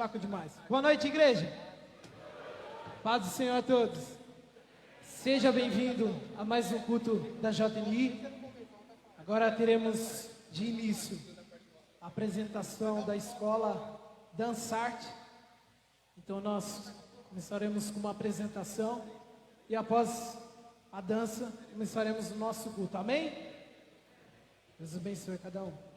fraco demais. Boa noite, igreja. Paz do Senhor a todos. Seja bem-vindo a mais um culto da JNI. Agora teremos de início a apresentação da escola Dançarte. Então nós começaremos com uma apresentação e após a dança começaremos o nosso culto. Amém? Deus abençoe cada um.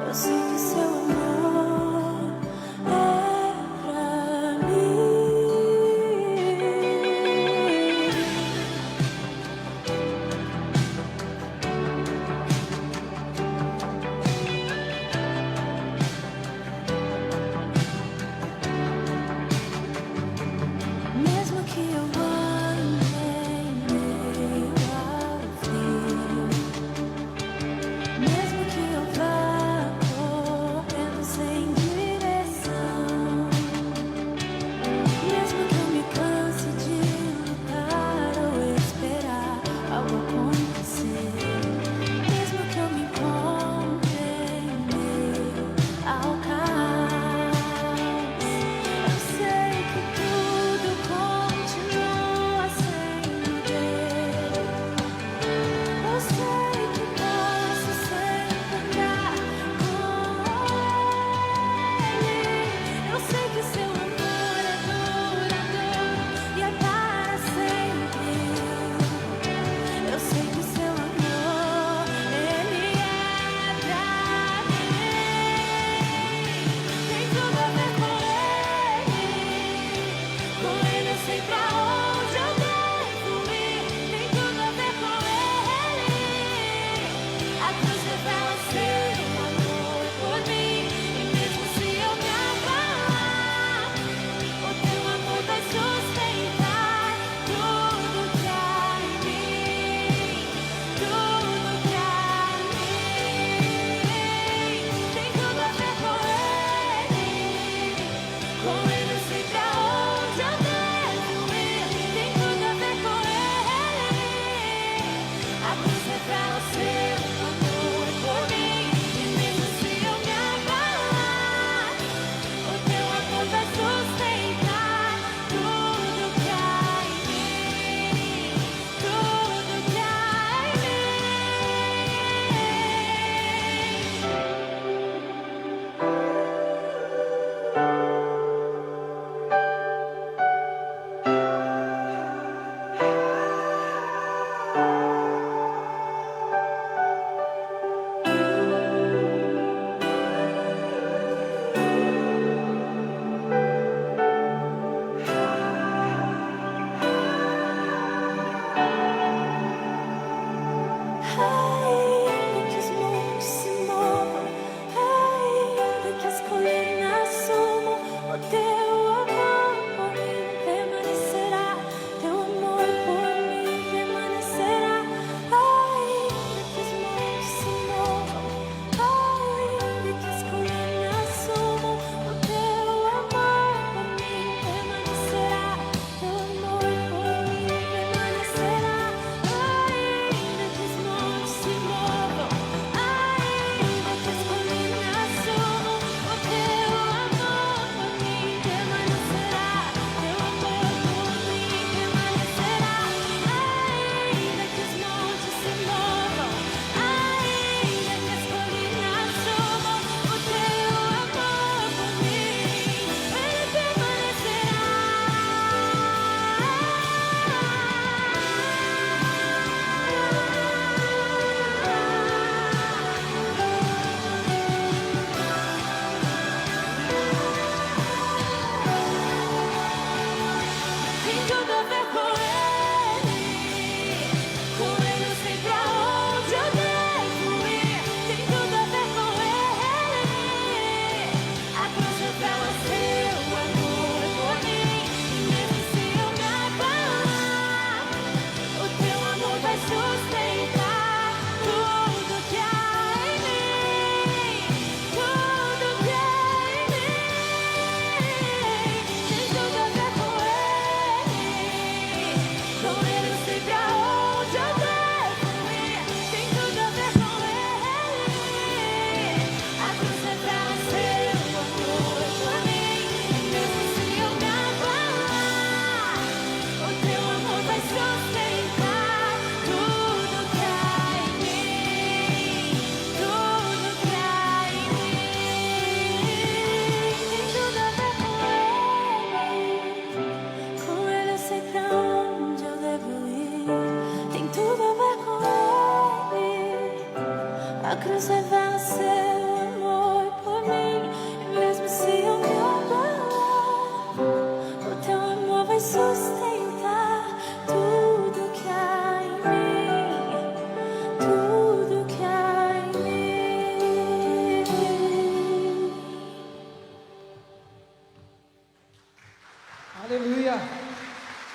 Eu sei que seu amor é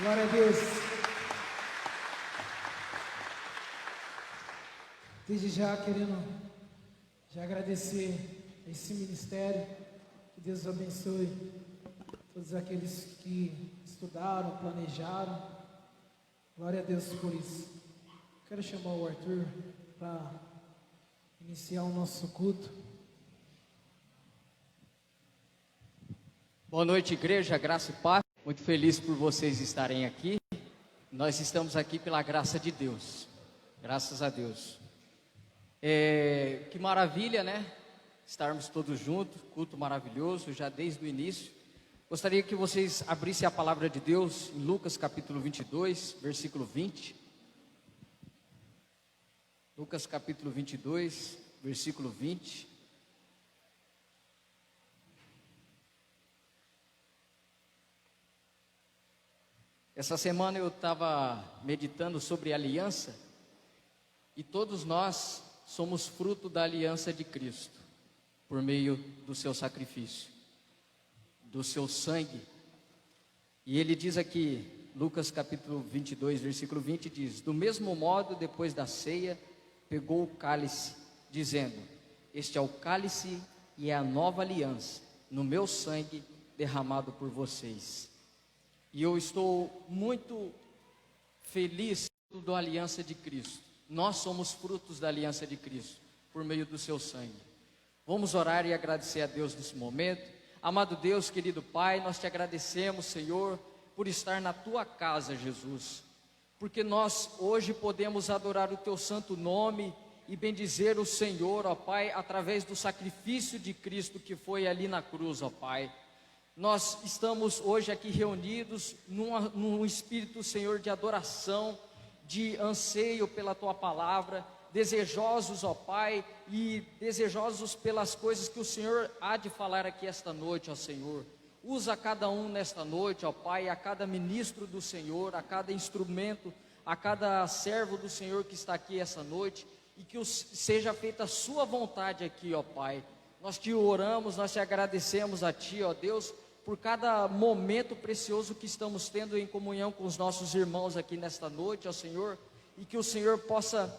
Glória a Deus. Desde já querendo agradecer esse ministério, que Deus abençoe todos aqueles que estudaram, planejaram. Glória a Deus por isso. Quero chamar o Arthur para iniciar o nosso culto. Boa noite, igreja, graça e paz. Muito feliz por vocês estarem aqui. Nós estamos aqui pela graça de Deus. Graças a Deus. Que maravilha, né? Estarmos todos juntos, culto maravilhoso, já desde o início. Gostaria que vocês abrissem a palavra de Deus em Lucas capítulo 22, versículo 20. Lucas capítulo 22, versículo 20. Essa semana eu estava meditando sobre aliança, e todos nós somos fruto da aliança de Cristo, por meio do seu sacrifício, do seu sangue. E ele diz aqui, Lucas capítulo 22, versículo 20, diz: do mesmo modo, depois da ceia, pegou o cálice, dizendo: este é o cálice e é a nova aliança, no meu sangue derramado por vocês. E eu estou muito feliz da aliança de Cristo. Nós somos frutos da aliança de Cristo, por meio do seu sangue. Vamos orar e agradecer a Deus nesse momento. Amado Deus, querido Pai, nós te agradecemos, Senhor, por estar na tua casa, Jesus. Porque nós hoje podemos adorar o teu santo nome e bendizer o Senhor, ó Pai, através do sacrifício de Cristo que foi ali na cruz, ó Pai. Nós estamos hoje aqui reunidos num espírito, Senhor, de adoração, de anseio pela tua palavra, desejosos, ó Pai, e desejosos pelas coisas que o Senhor há de falar aqui esta noite, ó Senhor. Usa cada um nesta noite, ó Pai, a cada ministro do Senhor, a cada instrumento, a cada servo do Senhor que está aqui essa noite, e que seja feita a sua vontade aqui, ó Pai. Nós te oramos, nós te agradecemos a ti, ó Deus, por cada momento precioso que estamos tendo em comunhão com os nossos irmãos aqui nesta noite, ó Senhor, e que o Senhor possa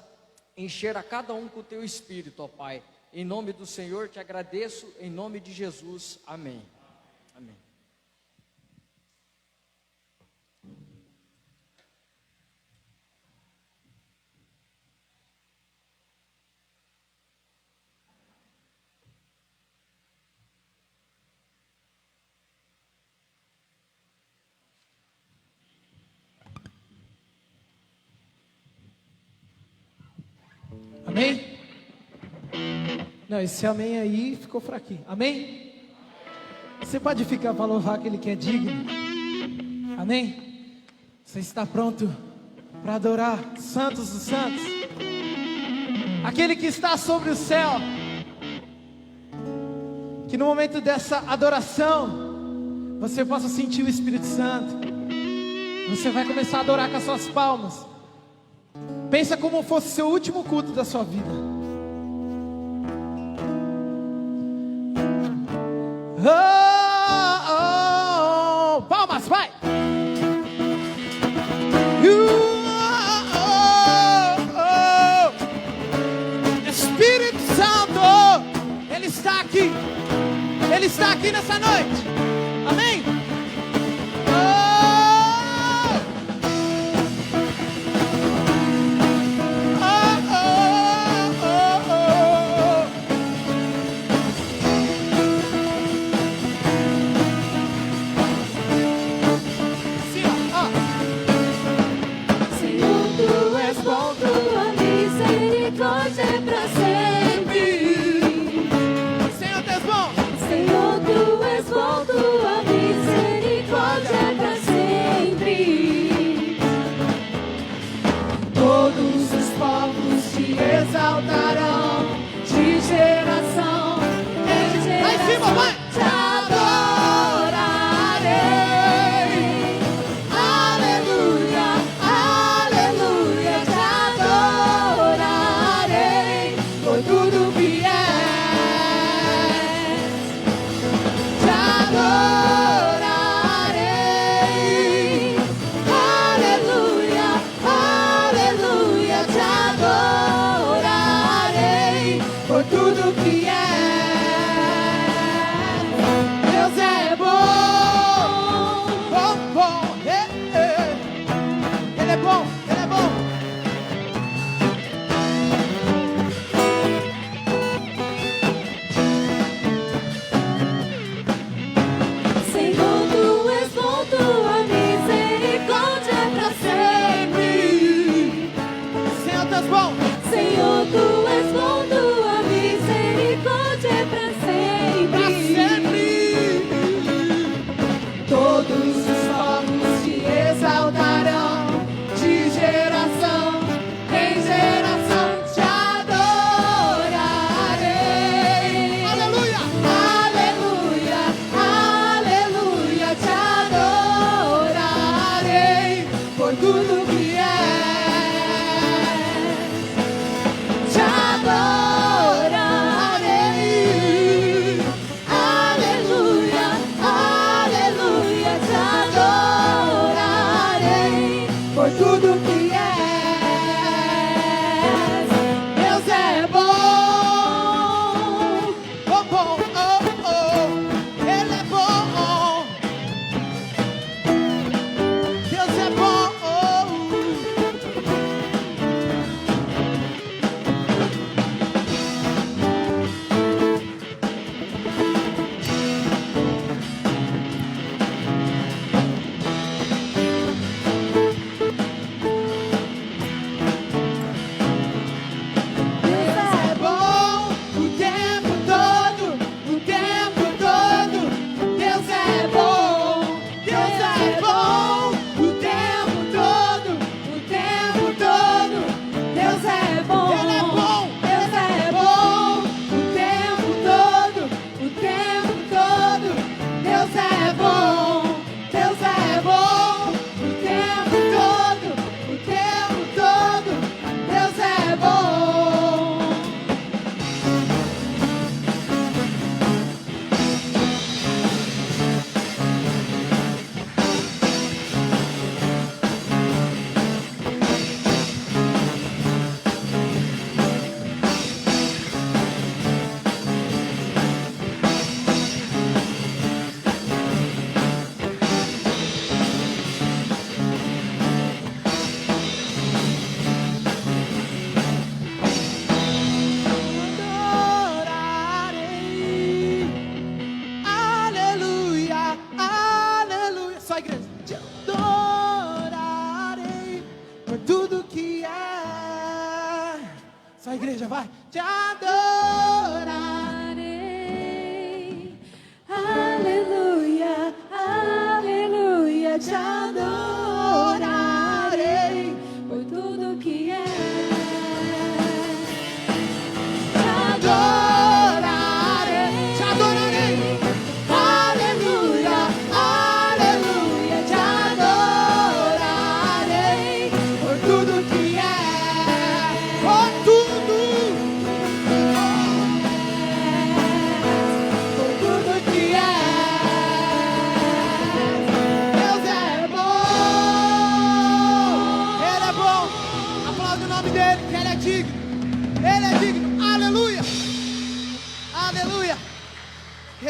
encher a cada um com o teu Espírito, ó Pai. Em nome do Senhor te agradeço, em nome de Jesus, amém. Amém. Amém? Não, esse amém aí ficou fraquinho. Amém? Você pode ficar para louvar aquele que é digno. Amém? Você está pronto para adorar Santos dos Santos? Aquele que está sobre o céu. Que no momento dessa adoração você possa sentir o Espírito Santo. Você vai começar a adorar com as suas palmas. Pensa como fosse o seu último culto da sua vida. Oh, oh, oh. Palmas, vai! Espírito Santo, Ele está aqui. Ele está aqui nessa noite. Amém? Senhor, tu és bom, tua misericórdia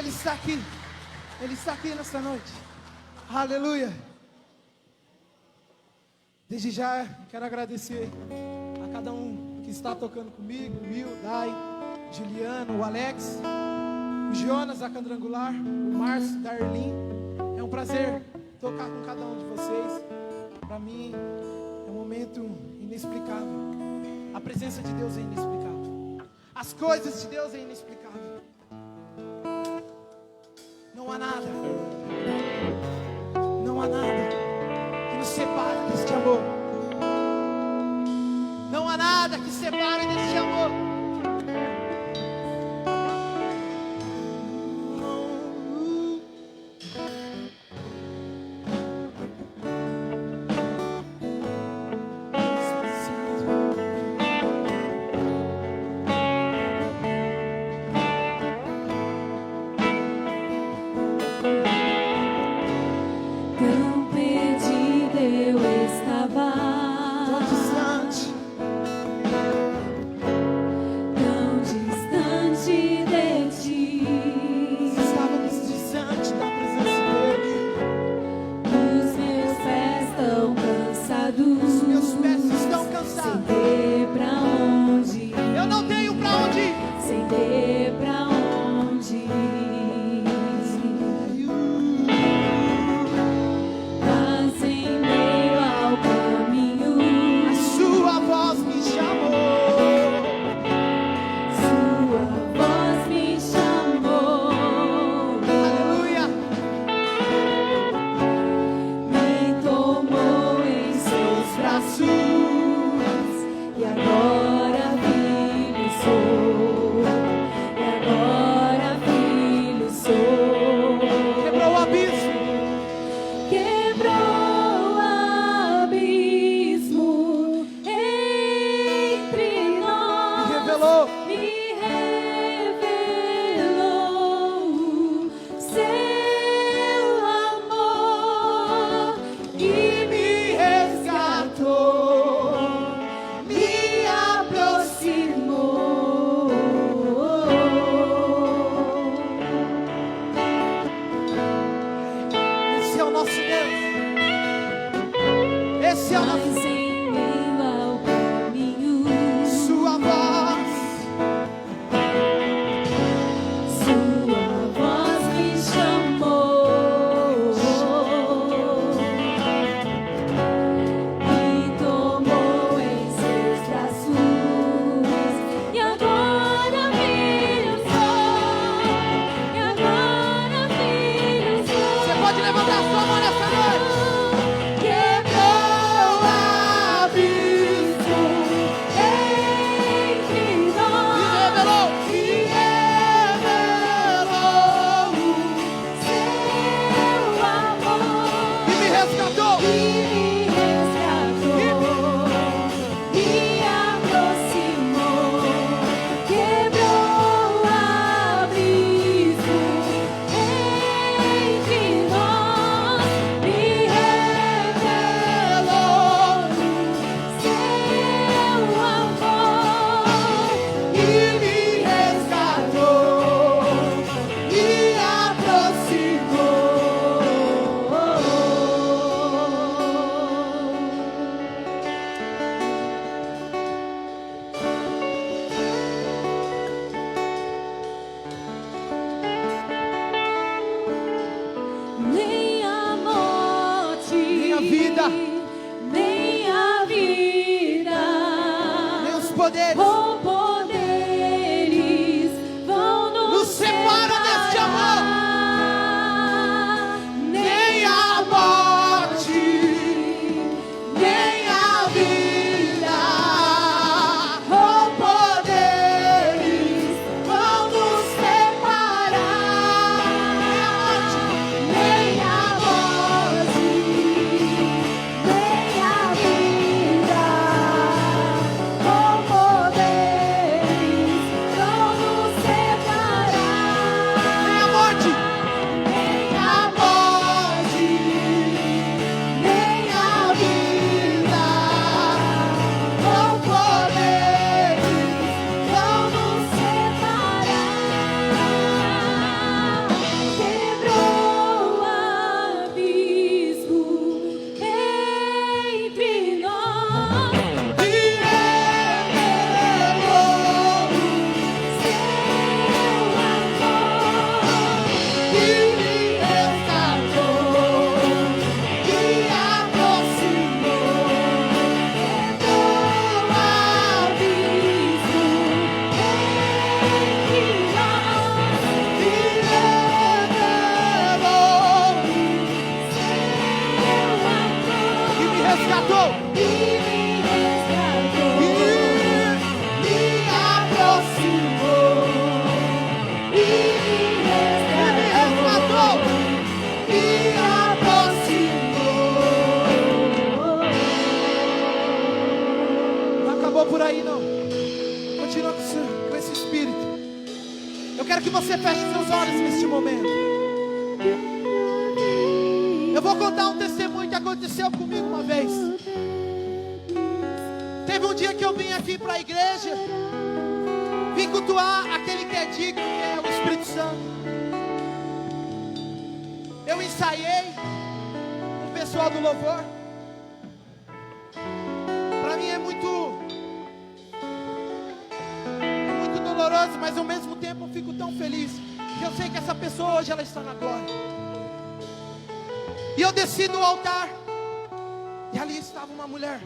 Ele está aqui. Ele está aqui nesta noite. Aleluia. Desde já quero agradecer a cada um que está tocando comigo, o Will, o Dai, o Juliano, o Alex, o Jonas da Quadrangular, o Márcio, da Arlin. É um prazer tocar com cada um de vocês. Para mim é um momento inexplicável. A presença de Deus é inexplicável. As coisas de Deus é inexplicável. Não há nada que nos separe deste amor. Não há nada que separe deste amor. Poder Eu vou contar um testemunho que aconteceu comigo uma vez. Teve um dia que eu vim aqui para a igreja, vim cultuar aquele que é digno, que é o Espírito Santo. Eu ensaiei com o pessoal do louvor. Para mim é muito doloroso, mas ao mesmo tempo eu fico tão feliz, que eu sei que essa pessoa hoje ela está na glória. E eu desci do altar, e ali estava uma mulher.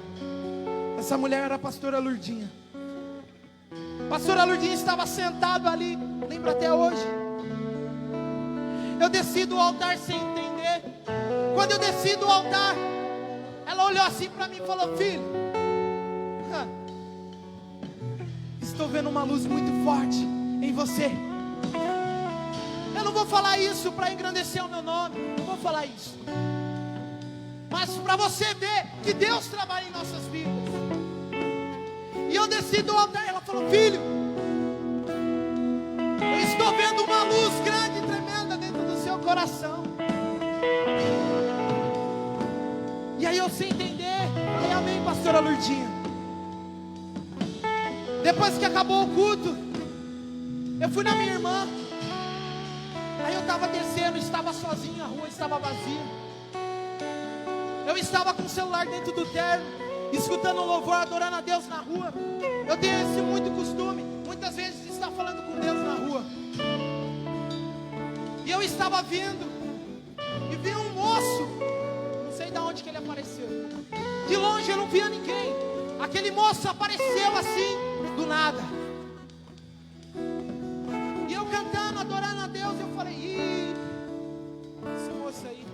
Essa mulher era a pastora Lurdinha. Pastora Lurdinha estava sentada ali, lembro até hoje. Eu desci do altar sem entender. Quando eu desci do altar, ela olhou assim para mim e falou: filho, estou vendo uma luz muito forte em você. Eu não vou falar isso para engrandecer o meu nome, não vou falar isso, mas para você ver que Deus trabalha em nossas vidas. E eu desci do altar, ela falou: filho, eu estou vendo uma luz grande e tremenda dentro do seu coração. E aí eu sem entender, falei: amém, pastora Lurdinha. Depois que acabou o culto, eu fui na minha irmã. Aí eu estava descendo, estava sozinho, a rua estava vazia. Eu estava com o celular dentro do terno, escutando o louvor, adorando a Deus na rua. Eu tenho esse muito costume, muitas vezes, de estar falando com Deus na rua. E eu estava vindo, e vi um moço, não sei de onde que ele apareceu. De longe eu não via ninguém. Aquele moço apareceu assim, do nada. E eu cantando, adorando a Deus, eu falei: ih, esse moço aí.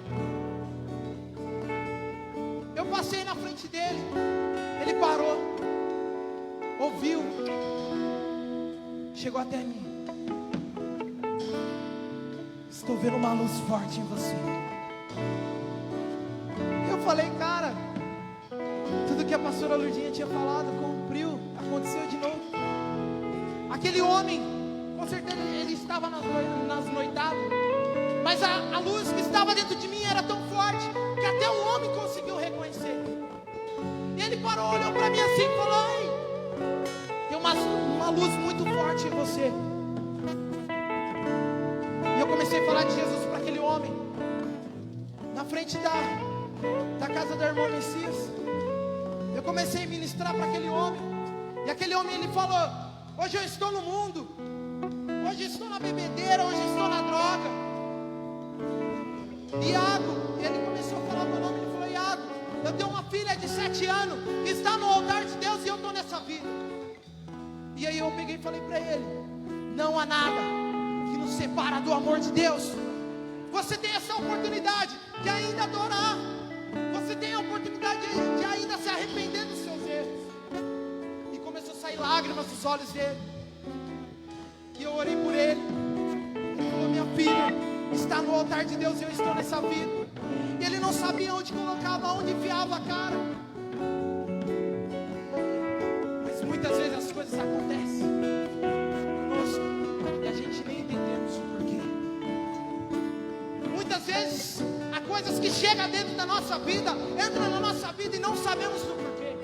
Eu passei na frente dele, ele parou, ouviu, chegou até mim. Estou vendo uma luz forte em você. Eu falei: cara, tudo que a pastora Lurdinha tinha falado cumpriu, aconteceu de novo. Aquele homem, com certeza ele estava nas noitadas, mas a luz que estava dentro de mim era tão forte que até o homem conseguiu reconhecer. E ele parou, olhou para mim assim e falou: ei, tem uma luz muito forte em você. E eu comecei a falar de Jesus para aquele homem, na frente da casa da irmã Messias. Eu comecei a ministrar para aquele homem. E aquele homem, ele falou: hoje eu estou no mundo, hoje eu estou na bebedeira, hoje eu estou na droga. Iago, ele começou a falar o meu nome. Ele falou: Iago, eu tenho uma filha de 7 anos que está no altar de Deus e eu estou nessa vida. E aí eu peguei e falei para ele: não há nada que nos separa do amor de Deus. Você tem essa oportunidade de ainda adorar. Você tem a oportunidade de ainda se arrepender dos seus erros. E começou a sair lágrimas dos olhos dele. E eu orei por ele. Ele falou: minha filha está no altar de Deus e eu estou nessa vida. E ele não sabia onde colocava, onde enfiava a cara. Mas muitas vezes as coisas acontecem conosco e a gente nem entendemos o porquê. Muitas vezes há coisas que chegam dentro da nossa vida, entram na nossa vida e não sabemos do porquê.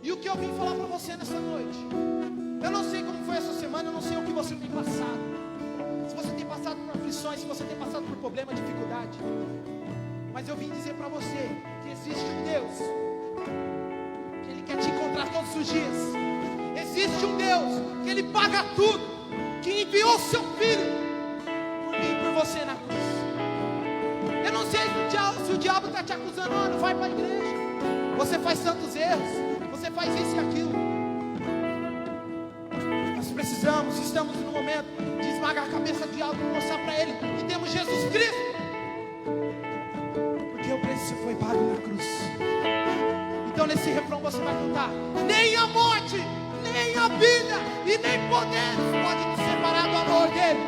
E o que eu vim falar para você nessa noite, eu não sei como foi essa semana, eu não sei o que você tem passado. Se você tem passado por aflições, se você tem passado por problema, dificuldade, mas eu vim dizer para você que existe um Deus, que Ele quer te encontrar todos os dias. Existe um Deus que Ele paga tudo, que enviou seu Filho por mim e por você na cruz. Eu não sei se o diabo está te acusando: oh, não vai para a igreja, você faz tantos erros, você faz isso e aquilo. Nós precisamos, estamos no momento de esmagar a cabeça do diabo e mostrar para ele que temos Jesus Cristo, porque o preço foi pago na cruz. Então nesse refrão você vai cantar: nem a morte, nem a vida e nem poderes pode nos separar do amor dele.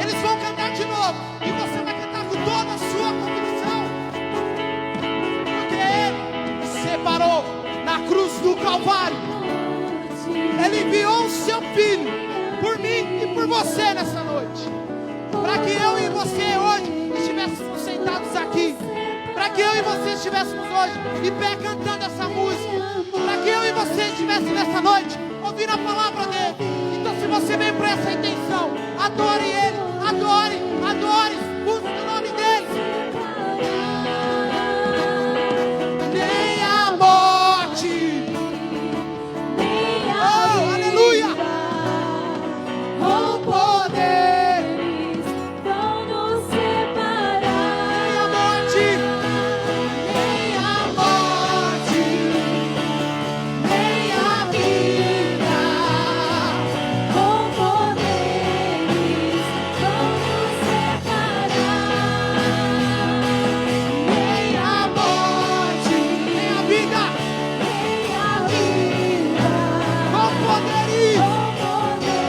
Eles vão cantar de novo e você vai cantar com toda a sua convicção, porque ele separou na cruz do Calvário. Ele enviou o seu Filho por mim e por você nessa noite, para que eu e você hoje para que eu e você estivéssemos hoje em pé cantando essa música, para que eu e você estivéssemos nessa noite ouvindo a palavra dele. Então, se você veio por essa intenção, adore ele, adore, busque o nome dele. Nem a morte, oh, aleluia, com poderes vão nos separar. nem a morte, Nem a morte, nem a vida, com poderes vão nos separar. Nem a morte, nem a vida, nem a vida, com poderes. com poderes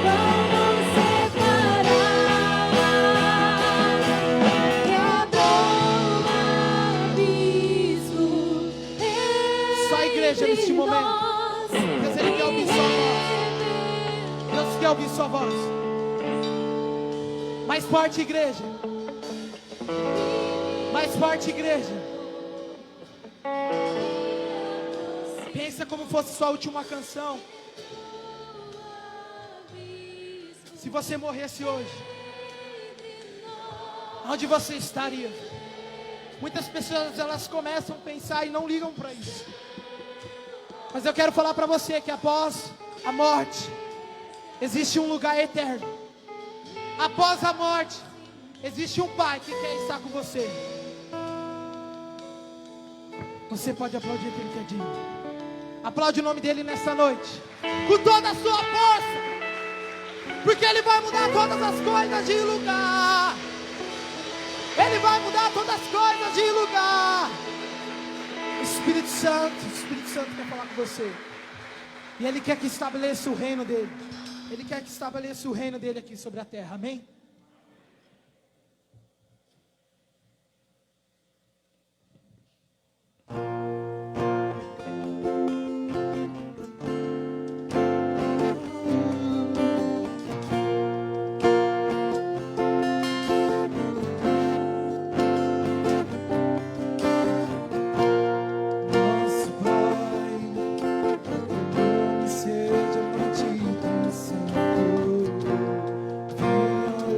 vão nos separar. Só a igreja neste momento. Deus, ele quer ouvir sua voz. Deus quer ouvir sua voz. Mais forte, igreja. Mais forte, igreja. Pensa como fosse sua última canção. Se você morresse hoje, onde você estaria? Muitas pessoas, elas começam a pensar e não ligam para isso. Mas eu quero falar para você que após a morte existe um lugar eterno. Após a morte existe um Pai que quer estar com você. Você pode aplaudir aquele que é digno. Aplaude o nome dele nessa noite com toda a sua força, porque ele vai mudar todas as coisas de lugar. Ele vai mudar todas as coisas de lugar. O Espírito Santo quer falar com você. E Ele quer que estabeleça o reino dele. Ele quer que estabeleça o reino dele aqui sobre a terra, amém? Nosso Pai, teu nome seja bendito e santo. Venha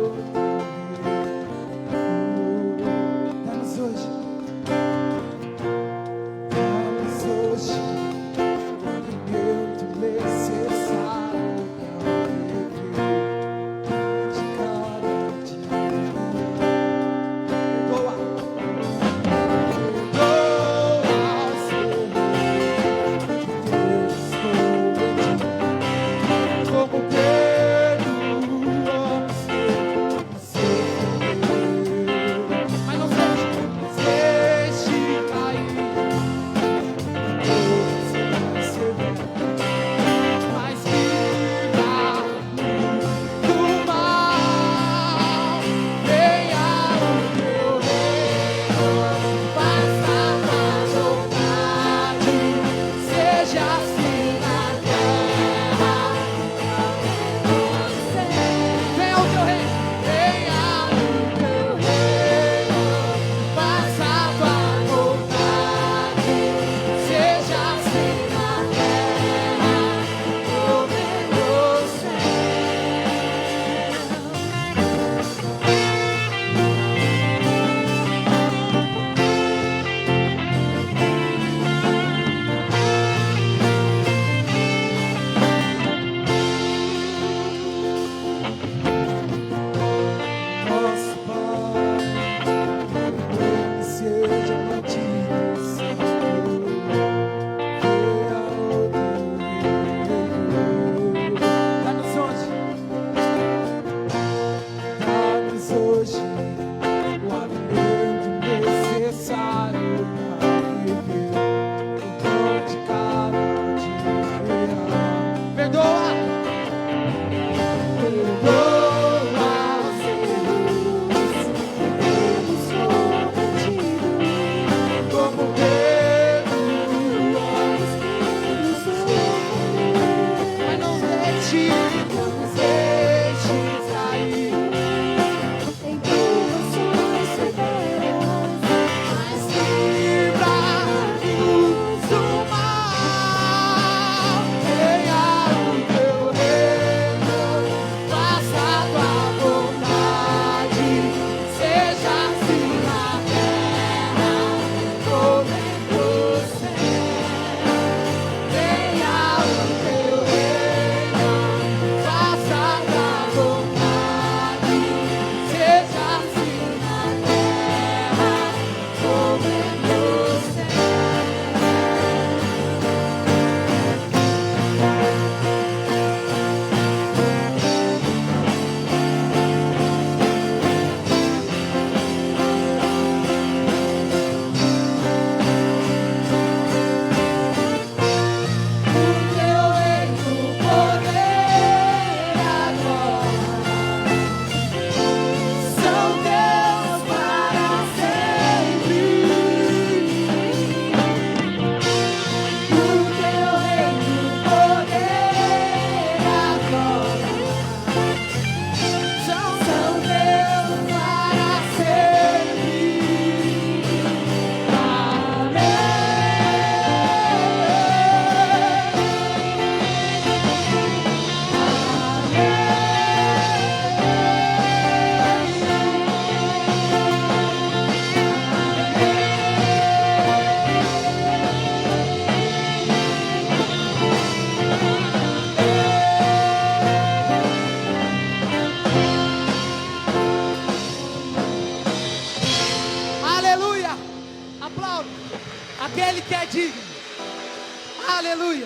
Aleluia.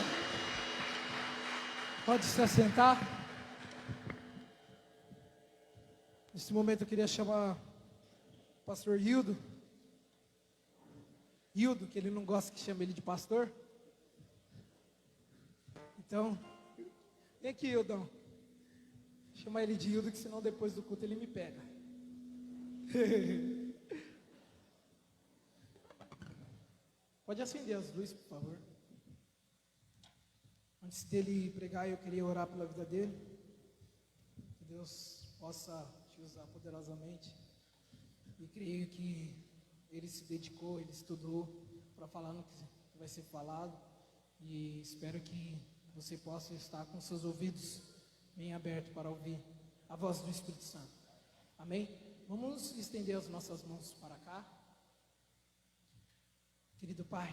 Pode se assentar. Nesse momento eu queria chamar o pastor Hildo. Hildo, que ele não gosta que chame ele de pastor. Então, vem aqui, Hildão. Chama ele de Hildo, que senão depois do culto ele me pega. Pode acender as luzes, por favor. Antes dele pregar, eu queria orar pela vida dele. Que Deus possa te usar poderosamente. E creio que ele se dedicou, ele estudou para falar no que vai ser falado. E espero que você possa estar com seus ouvidos bem abertos para ouvir a voz do Espírito Santo. Amém? Vamos estender as nossas mãos para cá. Querido Pai,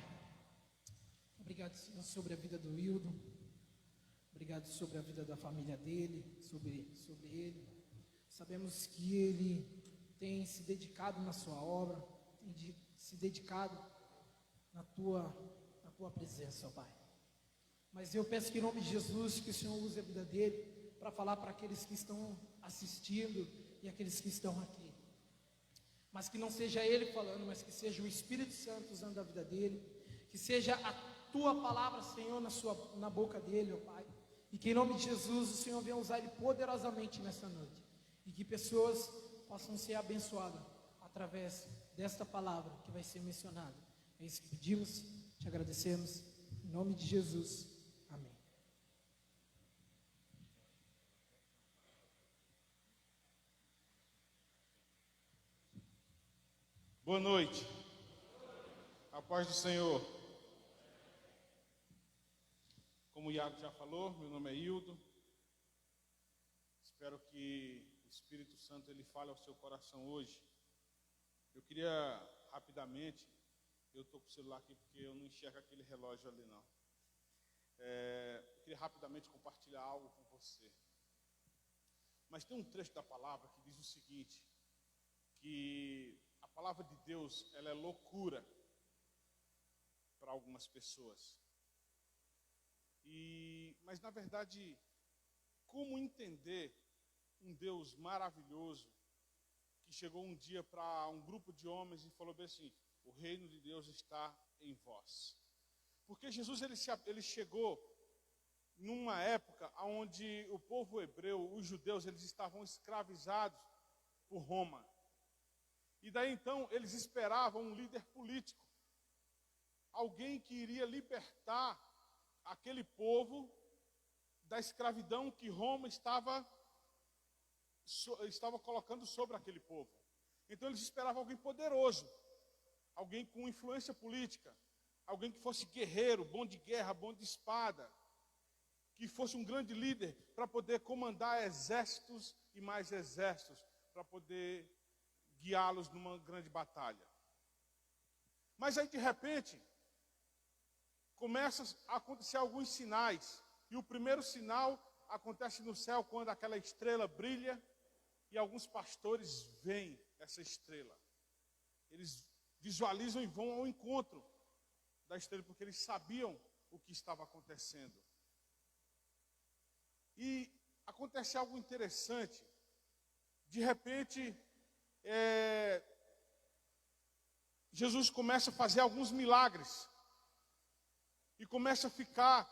obrigado, Senhor, sobre a vida do Hildo. Obrigado sobre a vida da família dele, sobre ele. Sabemos que ele tem se dedicado na sua obra, tem se dedicado na tua presença, ó Pai. Mas eu peço que em nome de Jesus, que o Senhor use a vida dele para falar para aqueles que estão assistindo e aqueles que estão aqui. Mas que não seja ele falando, mas que seja o Espírito Santo usando a vida dele, que seja a tua palavra, Senhor, na boca dele, ó Pai. E que em nome de Jesus o Senhor venha usar ele poderosamente nesta noite. E que pessoas possam ser abençoadas através desta palavra que vai ser mencionada. É isso que pedimos, te agradecemos, em nome de Jesus. Amém. Boa noite. A paz do Senhor. Como o Iago já falou, meu nome é Hildo. Espero que o Espírito Santo ele fale ao seu coração hoje. Eu queria rapidamente, eu estou com o celular aqui porque eu não enxergo aquele relógio ali não. Eu queria rapidamente compartilhar algo com você. Mas tem um trecho da palavra que diz o seguinte, que a palavra de Deus, ela é loucura para algumas pessoas. Mas na verdade, como entender um Deus maravilhoso que chegou um dia para um grupo de homens e falou bem assim: o reino de Deus está em vós. Porque Jesus ele chegou numa época onde o povo hebreu, os judeus, eles estavam escravizados por Roma. E daí então eles esperavam um líder político, alguém que iria libertar aquele povo da escravidão que Roma estava colocando sobre aquele povo. Então eles esperavam alguém poderoso, alguém com influência política, alguém que fosse guerreiro, bom de guerra, bom de espada, que fosse um grande líder para poder comandar exércitos e mais exércitos, para poder guiá-los numa grande batalha. Mas aí de repente começam a acontecer alguns sinais. E o primeiro sinal acontece no céu quando aquela estrela brilha e alguns pastores veem essa estrela. Eles visualizam e vão ao encontro da estrela porque eles sabiam o que estava acontecendo. E acontece algo interessante. De repente, Jesus começa a fazer alguns milagres. E começa a ficar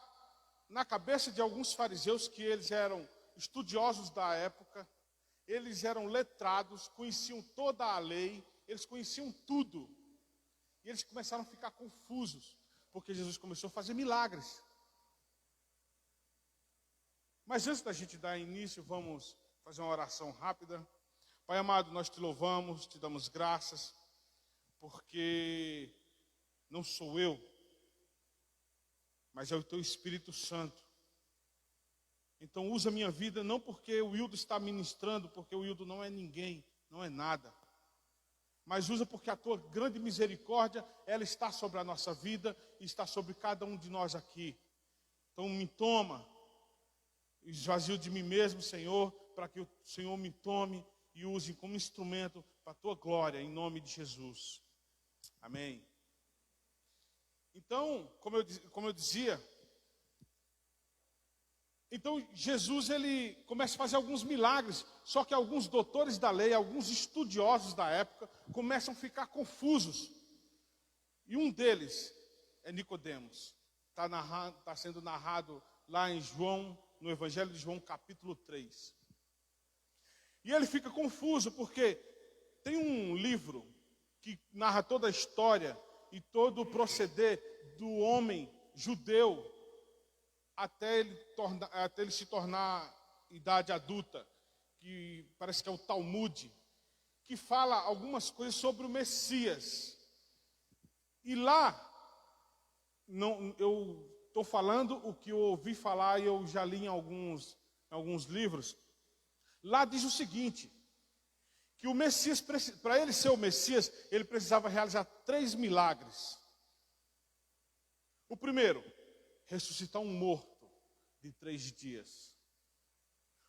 na cabeça de alguns fariseus, que eles eram estudiosos da época, eles eram letrados, conheciam toda a lei, eles conheciam tudo. E eles começaram a ficar confusos, porque Jesus começou a fazer milagres. Mas antes da gente dar início, vamos fazer uma oração rápida. Pai amado, nós te louvamos, te damos graças, porque não sou eu, mas é o teu Espírito Santo. Então usa a minha vida, não porque o Hildo está ministrando, porque o Hildo não é ninguém, não é nada. Mas usa porque a tua grande misericórdia, ela está sobre a nossa vida e está sobre cada um de nós aqui. Então me toma, esvazio de mim mesmo, Senhor, para que o Senhor me tome e use como instrumento para a tua glória, em nome de Jesus. Amém. Então, como eu dizia, Então Jesus ele começa a fazer alguns milagres, só que alguns doutores da lei, alguns estudiosos da época começam a ficar confusos. E um deles é Nicodemos. Está sendo narrado lá em João, no Evangelho de João, capítulo 3. E ele fica confuso porque tem um livro que narra toda a história e todo o proceder do homem judeu até ele se tornar idade adulta, que parece que é o Talmud, que fala algumas coisas sobre o Messias. E lá, eu estou falando o que eu ouvi falar e eu já li em alguns livros. Lá diz o seguinte, que o Messias, para ele ser o Messias, ele precisava realizar 3 milagres. O primeiro, ressuscitar um morto de 3 dias.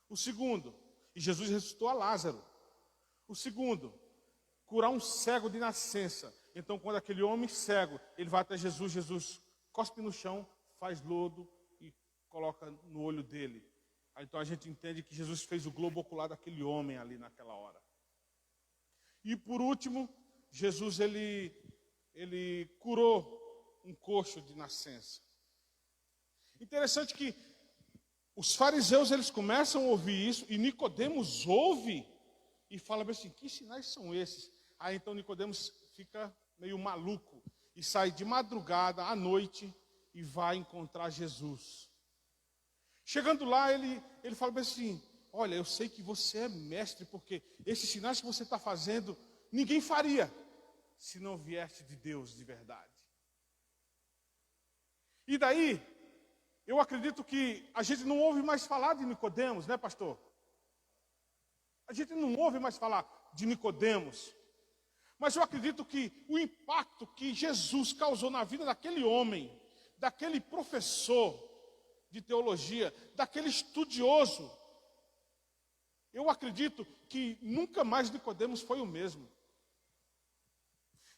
O segundo, e Jesus ressuscitou a Lázaro. O segundo, curar um cego de nascença. Então, quando aquele homem cego, ele vai até Jesus, Jesus cospe no chão, faz lodo e coloca no olho dele. Então a gente entende que Jesus fez o globo ocular daquele homem ali naquela hora. E por último, Jesus ele curou um coxo de nascença. Interessante que os fariseus eles começam a ouvir isso e Nicodemos ouve e fala assim, que sinais são esses? Aí então Nicodemos fica meio maluco e sai de madrugada à noite e vai encontrar Jesus. Chegando lá, ele fala assim, olha, eu sei que você é mestre, porque esses sinais que você está fazendo, ninguém faria, se não viesse de Deus de verdade. E daí, eu acredito que a gente não ouve mais falar de Nicodemos, né, pastor? A gente não ouve mais falar de Nicodemos. Mas eu acredito que o impacto que Jesus causou na vida daquele homem, daquele professor de teologia, daquele estudioso, eu acredito que nunca mais Nicodemos foi o mesmo.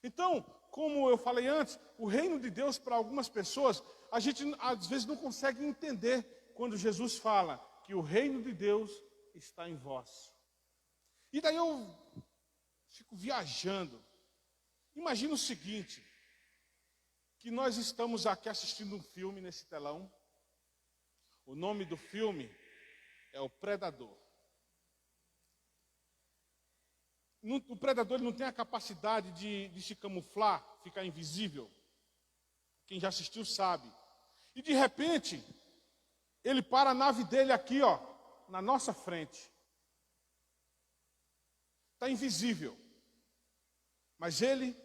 Então, como eu falei antes, o reino de Deus para algumas pessoas, a gente às vezes não consegue entender quando Jesus fala que o reino de Deus está em vós. E daí eu fico viajando. Imagina o seguinte, que nós estamos aqui assistindo um filme nesse telão. O nome do filme é O Predador. O predador ele não tem a capacidade de se camuflar, ficar invisível. Quem já assistiu sabe. E de repente, ele para a nave dele aqui, ó, na nossa frente. Está invisível. Mas ele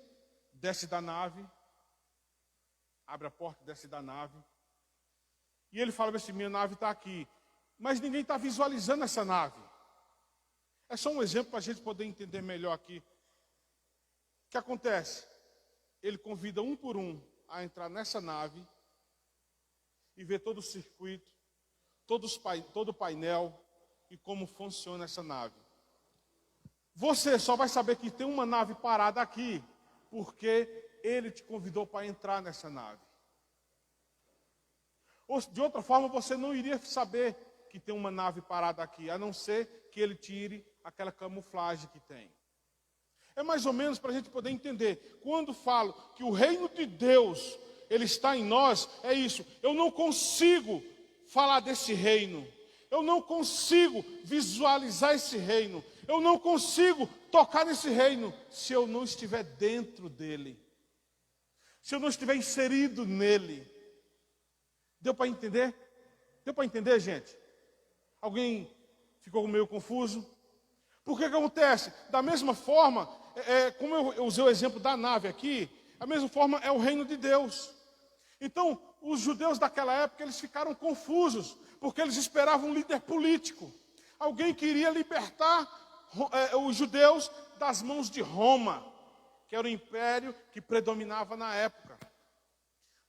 desce da nave, abre a porta, desce da nave. E ele fala assim, minha nave está aqui. Mas ninguém está visualizando essa nave. É só um exemplo para a gente poder entender melhor aqui. O que acontece? Ele convida um por um a entrar nessa nave e ver todo o circuito, todo o painel e como funciona essa nave. Você só vai saber que tem uma nave parada aqui porque ele te convidou para entrar nessa nave. Ou, de outra forma, você não iria saber que tem uma nave parada aqui, a não ser que ele tire aquela camuflagem que tem. É mais ou menos para a gente poder entender. Quando falo que o reino de Deus, ele está em nós, é isso. Eu não consigo falar desse reino. Eu não consigo visualizar esse reino. Eu não consigo tocar nesse reino se eu não estiver dentro dele. Se eu não estiver inserido nele. Deu para entender? Deu para entender, gente? Alguém ficou meio confuso? Por que acontece? Da mesma forma, como eu usei o exemplo da nave aqui, a mesma forma é o reino de Deus. Então, os judeus daquela época, eles ficaram confusos, porque eles esperavam um líder político. Alguém queria libertar os judeus das mãos de Roma, que era o império que predominava na época.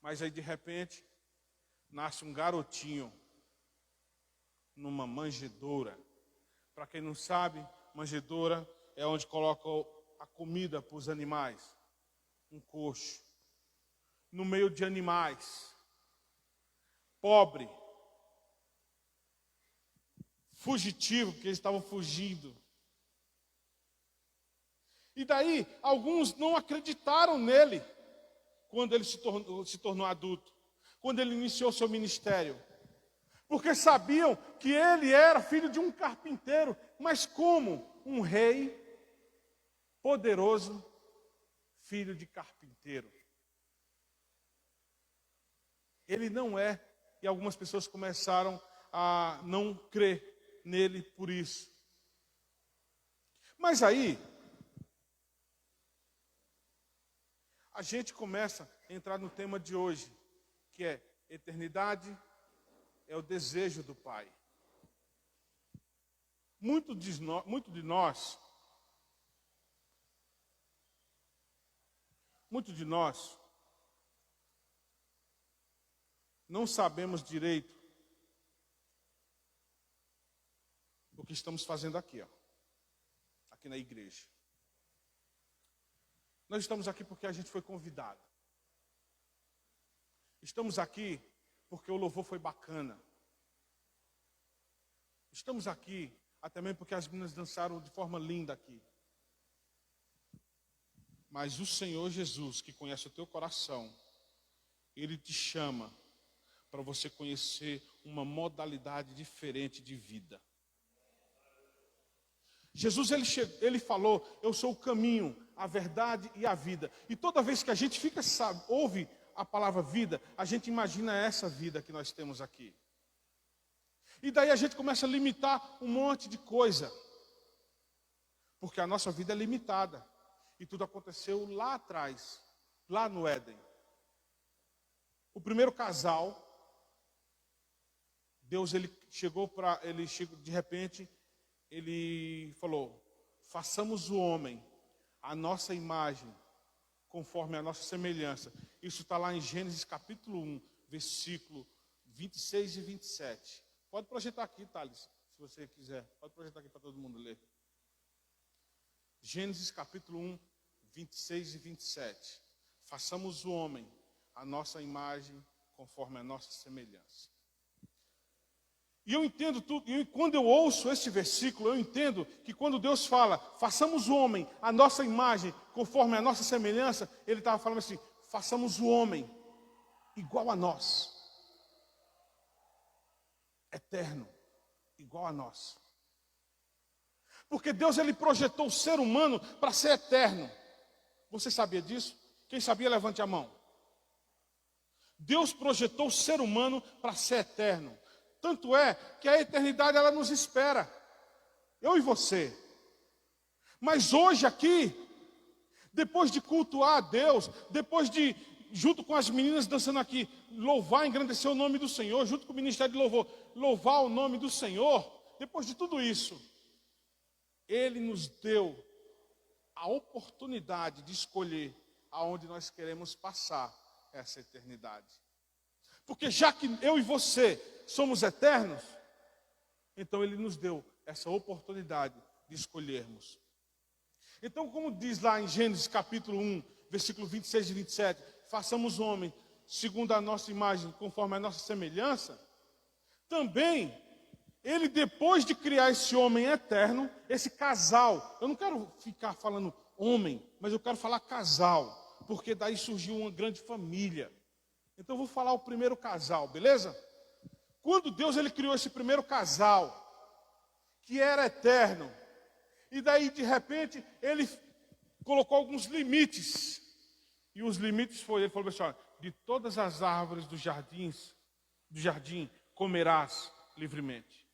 Mas aí, de repente, nasce um garotinho numa manjedoura. Para quem não sabe, manjedoura é onde coloca a comida para os animais. Um coxo. No meio de animais. Pobre. fugitivo, porque eles estavam fugindo. E daí, alguns não acreditaram nele quando ele se tornou adulto, quando ele iniciou seu ministério. Porque sabiam que ele era filho de um carpinteiro, mas como um rei poderoso, filho de carpinteiro. Ele não é, e algumas pessoas começaram a não crer nele por isso. Mas aí, a gente começa a entrar no tema de hoje, que é eternidade é o desejo do Pai. Muito de nós não sabemos direito o que estamos fazendo aqui, aqui na igreja. Nós estamos aqui porque a gente foi convidado. Estamos aqui porque o louvor foi bacana. Estamos aqui até mesmo porque as meninas dançaram de forma linda aqui. Mas o Senhor Jesus, que conhece o teu coração, Ele te chama para você conhecer uma modalidade diferente de vida. Jesus, ele falou, eu sou o caminho, a verdade e a vida. E toda vez que a gente ouve a palavra vida, a gente imagina essa vida que nós temos aqui. E daí a gente começa a limitar um monte de coisa. Porque a nossa vida é limitada. E tudo aconteceu lá atrás, lá no Éden. O primeiro casal, Deus de repente, ele falou, façamos o homem a nossa imagem, conforme a nossa semelhança. Isso está lá em Gênesis capítulo 1, versículo 26 e 27. Pode projetar aqui, Thales, se você quiser. Pode projetar aqui para todo mundo ler. Gênesis capítulo 1, 26 e 27. Façamos o homem a nossa imagem, conforme a nossa semelhança. E eu entendo tudo, e quando eu ouço este versículo, eu entendo que quando Deus fala, façamos o homem a nossa imagem, conforme a nossa semelhança, Ele estava falando assim, façamos o homem igual a nós. Eterno, igual a nós. Porque Deus, Ele projetou o ser humano para ser eterno. Você sabia disso? Quem sabia, levante a mão. Deus projetou o ser humano para ser eterno. Tanto é que a eternidade ela nos espera. Eu e você. Mas hoje aqui, depois de cultuar a Deus, depois de, junto com as meninas dançando aqui, louvar, engrandecer o nome do Senhor, junto com o ministério de louvor, louvar o nome do Senhor, depois de tudo isso, Ele nos deu a oportunidade de escolher aonde nós queremos passar essa eternidade. Porque já que eu e você somos eternos, então Ele nos deu essa oportunidade de escolhermos. Então, como diz lá em Gênesis capítulo 1, versículo 26 e 27, façamos o homem segundo a nossa imagem, conforme a nossa semelhança, também Ele, depois de criar esse homem eterno, esse casal, eu não quero ficar falando homem, mas eu quero falar casal, porque daí surgiu uma grande família. Então eu vou falar o primeiro casal, beleza? Quando Deus ele criou esse primeiro casal, que era eterno, e daí de repente Ele colocou alguns limites. E os limites ele falou assim, olha, de todas as árvores do jardim comerás livremente.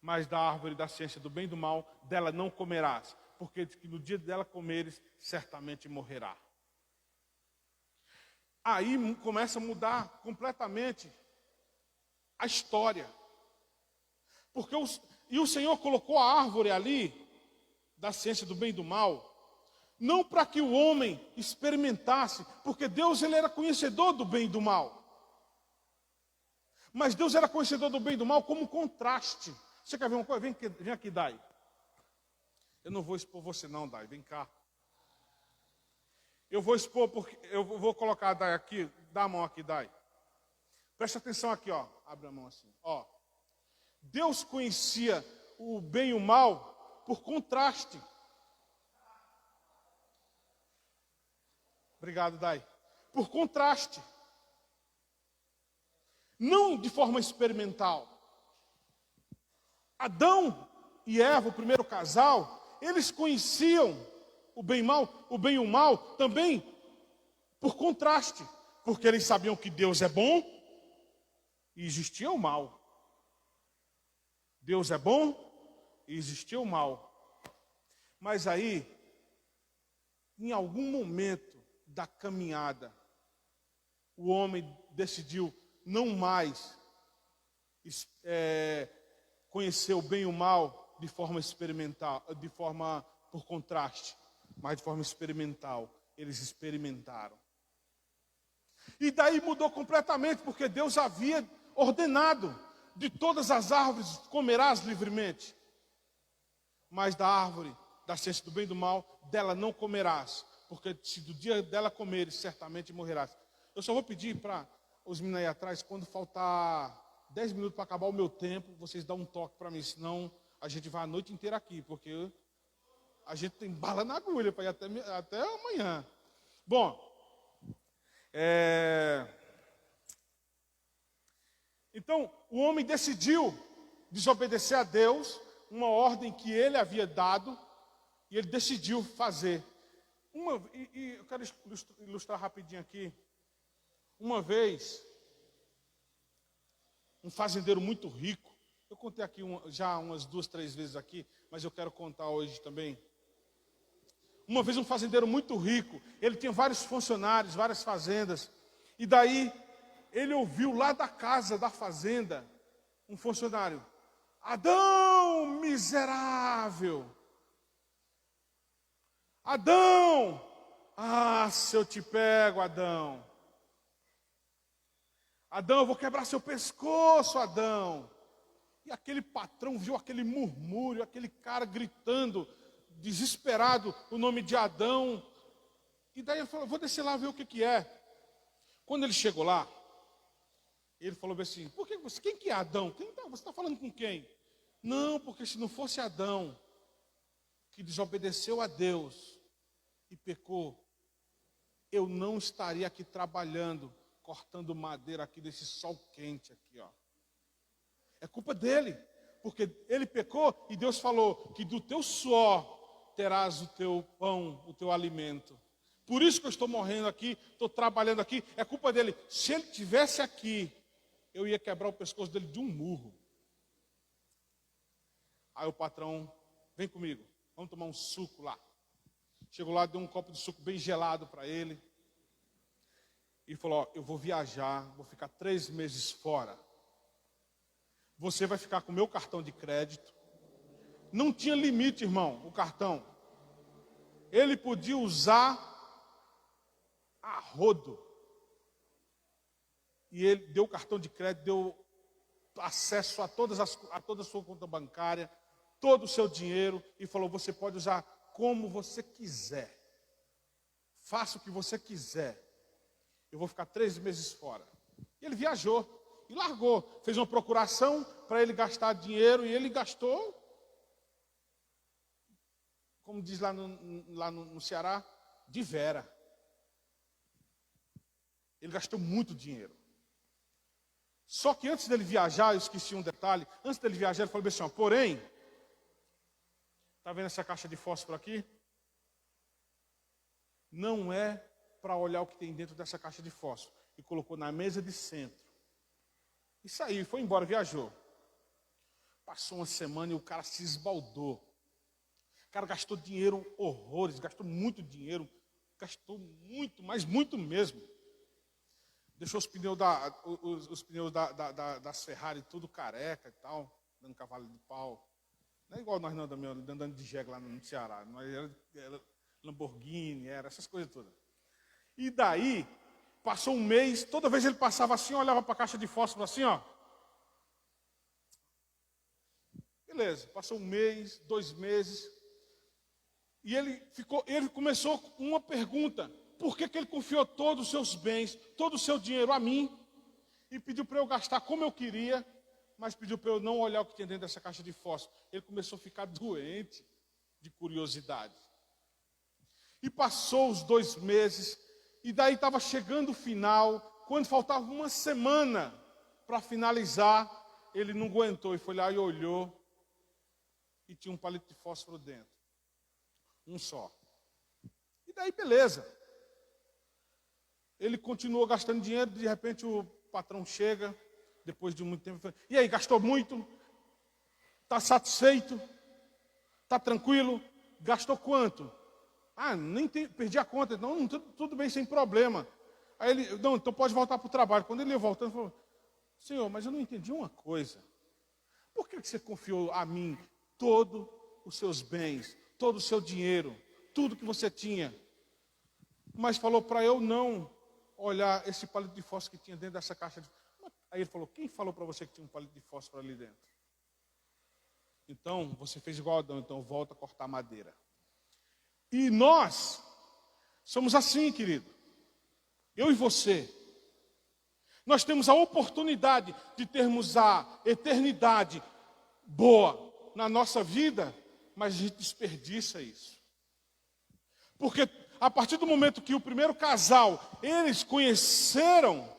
Mas da árvore da ciência do bem e do mal, dela não comerás, porque no dia dela comeres, certamente morrerá. Aí começa a mudar completamente a história. Porque o Senhor colocou a árvore ali, da ciência do bem e do mal, não para que o homem experimentasse, porque Deus ele era conhecedor do bem e do mal. Mas Deus era conhecedor do bem e do mal como contraste. Você quer ver uma coisa? Vem aqui, Dai. Eu não vou expor você não, Dai, vem cá. Eu vou expor porque eu vou colocar a Dai aqui, dá a mão aqui, Dai. Presta atenção aqui, ó. Abre a mão assim, ó. Deus conhecia o bem e o mal por contraste. Obrigado, Dai. Por contraste. Não de forma experimental. Adão e Eva, o primeiro casal, eles conheciam o bem e o mal também por contraste. Porque eles sabiam que Deus é bom e existia o mal. Deus é bom e existia o mal. Mas aí, em algum momento da caminhada, o homem decidiu não mais conhecer o bem e o mal de forma experimental, de forma por contraste, mas de forma experimental. Eles experimentaram. E daí mudou completamente, porque Deus havia ordenado: de todas as árvores comerás livremente, mas da árvore da ciência do bem e do mal, dela não comerás, porque se do dia dela comeres, certamente morrerás. Eu só vou pedir para os meninos aí atrás, quando faltar 10 minutos para acabar o meu tempo, vocês dão um toque para mim, senão a gente vai a noite inteira aqui, porque a gente tem bala na agulha para ir até amanhã. Bom, então o homem decidiu desobedecer a Deus, uma ordem que ele havia dado, e ele decidiu fazer. E eu quero ilustrar rapidinho aqui. Uma vez, um fazendeiro muito rico, eu contei aqui já umas 2, 3 vezes aqui, mas eu quero contar hoje também. Uma vez um fazendeiro muito rico, ele tinha vários funcionários, várias fazendas, e daí ele ouviu lá da casa, da fazenda, um funcionário: Adão, miserável! Adão! Ah, se eu te pego, Adão! Adão, eu vou quebrar seu pescoço, Adão! E aquele patrão viu aquele murmúrio, aquele cara gritando, desesperado, o nome de Adão. E daí ele falou: vou descer lá ver o que é. Quando ele chegou lá, ele falou assim: quem que é Adão? Você está falando com quem? Não, porque se não fosse Adão, que desobedeceu a Deus e pecou, eu não estaria aqui trabalhando, cortando madeira aqui desse sol quente aqui, ó. É culpa dele, porque ele pecou e Deus falou que do teu suor terás o teu pão, o teu alimento. Por isso que eu estou morrendo aqui, estou trabalhando aqui, é culpa dele. Se ele tivesse aqui, eu ia quebrar o pescoço dele de um murro. Aí o patrão: vem comigo, vamos tomar um suco lá. Chegou lá, deu um copo de suco bem gelado para ele. E falou: ó, eu vou viajar, vou ficar 3 meses fora. Você vai ficar com o meu cartão de crédito. Não tinha limite, irmão, o cartão. Ele podia usar a rodo. E ele deu o cartão de crédito, deu acesso a toda a sua conta bancária, todo o seu dinheiro, e falou: você pode usar como você quiser. Faça o que você quiser. Eu vou ficar 3 meses fora. E ele viajou e largou. Fez uma procuração para ele gastar dinheiro, e ele gastou, como diz lá no Ceará, de vera. Ele gastou muito dinheiro. Só que antes dele viajar, eu esqueci um detalhe, antes dele viajar ele falou assim: ó, porém, está vendo essa caixa de fósforo aqui? Não é para olhar o que tem dentro dessa caixa de fósforo. E colocou na mesa de centro. E saiu, foi embora, viajou. Passou uma semana e o cara se esbaldou. O cara gastou dinheiro horrores, gastou muito dinheiro, gastou muito, mas muito mesmo. Deixou os pneus das Ferrari tudo careca e tal, dando cavalo de pau. Não é igual nós não, andando de jegue lá no Ceará. Nós era Lamborghini, era essas coisas todas. E daí, passou um mês, toda vez ele passava assim, olhava para a caixa de fósforo assim, ó. Beleza, passou 1 mês, 2 meses. E ele começou com uma pergunta: por que ele confiou todos os seus bens, todo o seu dinheiro a mim, e pediu para eu gastar como eu queria, mas pediu para eu não olhar o que tinha dentro dessa caixa de fósforo. Ele começou a ficar doente de curiosidade. E passou os 2 meses, e daí estava chegando o final, quando faltava uma semana para finalizar, ele não aguentou e foi lá e olhou, e tinha um palito de fósforo dentro. Um só. E daí, beleza. Ele continuou gastando dinheiro, de repente o patrão chega, depois de muito tempo, fala, e aí, gastou muito? Está satisfeito? Está tranquilo? Gastou quanto? Ah, perdi a conta. Não, tudo bem, sem problema. Aí ele, não, então pode voltar para o trabalho. Quando ele ia voltando, ele falou, senhor, mas eu não entendi uma coisa. Por que você confiou a mim todos os seus bens, todo o seu dinheiro, tudo que você tinha? Mas falou para eu não olhar esse palito de fósforo que tinha dentro dessa caixa de... Aí ele falou, quem falou para você que tinha um palito de fósforo ali dentro? Então, você fez igual Adão, então volta a cortar madeira. E nós somos assim, querido. Eu e você. Nós temos a oportunidade de termos a eternidade boa na nossa vida, mas a gente desperdiça isso. Porque a partir do momento que o primeiro casal, eles conheceram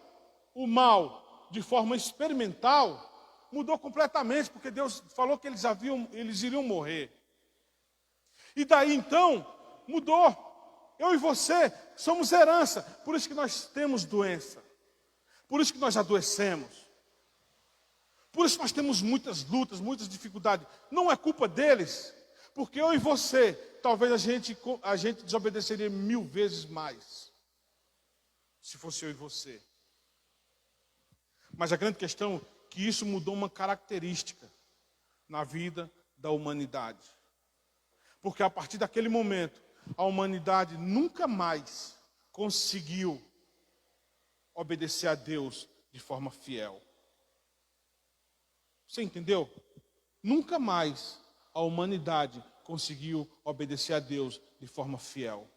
o mal de forma experimental, mudou completamente, porque Deus falou que eles iriam morrer. E daí então, mudou. Eu e você somos herança, por isso que nós temos doença. Por isso que nós adoecemos. Por isso que nós temos muitas lutas, muitas dificuldades. Não é culpa deles, porque eu e você, talvez a gente desobedeceria 1000 vezes mais, se fosse eu e você. Mas a grande questão é que isso mudou uma característica na vida da humanidade. Porque a partir daquele momento, a humanidade nunca mais conseguiu obedecer a Deus de forma fiel. Você entendeu? Nunca mais a humanidade conseguiu obedecer a Deus de forma fiel.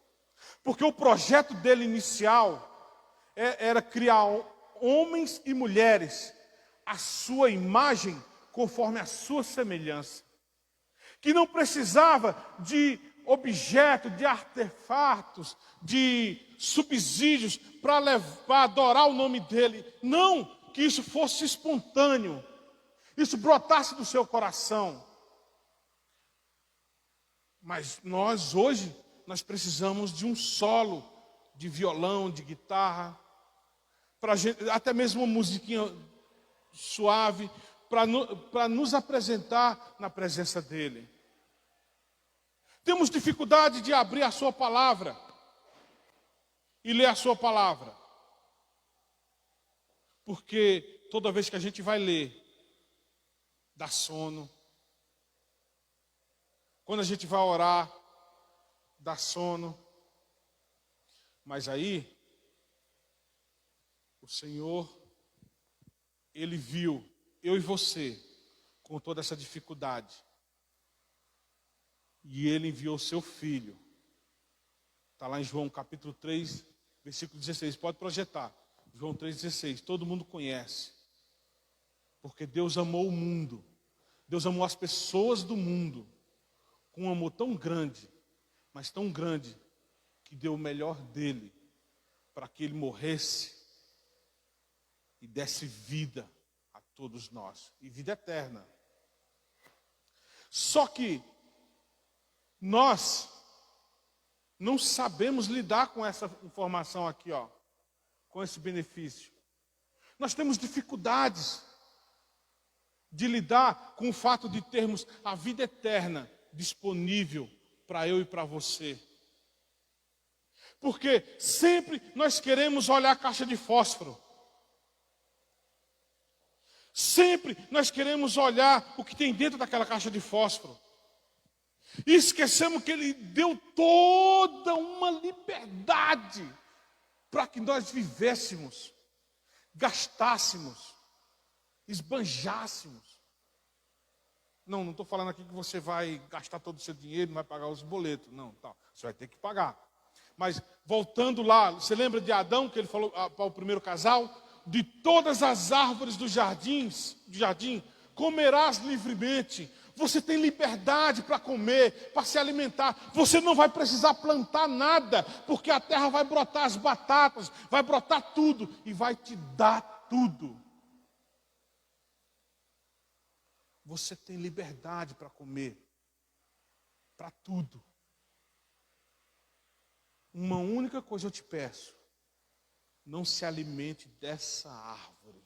Porque o projeto dele inicial era criar homens e mulheres à sua imagem, conforme a sua semelhança. Que não precisava de objeto, de artefatos, de subsídios para adorar o nome dele. Não, que isso fosse espontâneo. Isso brotasse do seu coração. Mas nós hoje, nós precisamos de um solo de violão, de guitarra, até mesmo uma musiquinha suave, para nos apresentar na presença dele. Temos dificuldade de abrir a sua palavra e ler a sua palavra. Porque toda vez que a gente vai ler, dá sono. Quando a gente vai orar, dá sono. Mas aí, o Senhor, Ele viu eu e você com toda essa dificuldade. E Ele enviou o seu Filho. Está lá em João capítulo 3, versículo 16. Pode projetar. João 3,16. Todo mundo conhece. Porque Deus amou o mundo. Deus amou as pessoas do mundo. Com um amor tão grande. Mas tão grande. Que deu o melhor dele. Para que ele morresse. E desse vida a todos nós. E vida eterna. Só que nós não sabemos lidar com essa informação aqui, ó, com esse benefício. Nós temos dificuldades de lidar com o fato de termos a vida eterna disponível para eu e para você. Porque sempre nós queremos olhar a caixa de fósforo. Sempre nós queremos olhar o que tem dentro daquela caixa de fósforo. E esquecemos que Ele deu toda uma liberdade para que nós vivêssemos, gastássemos, esbanjássemos. Não estou falando aqui que você vai gastar todo o seu dinheiro, não vai pagar os boletos. Não, tá, você vai ter que pagar. Mas voltando lá, você lembra de Adão, que ele falou para o primeiro casal? de todas as árvores do jardim, comerás livremente. Você tem liberdade para comer, para se alimentar. Você não vai precisar plantar nada, porque a terra vai brotar as batatas, vai brotar tudo e vai te dar tudo. Você tem liberdade para comer, para tudo. Uma única coisa eu te peço: não se alimente dessa árvore.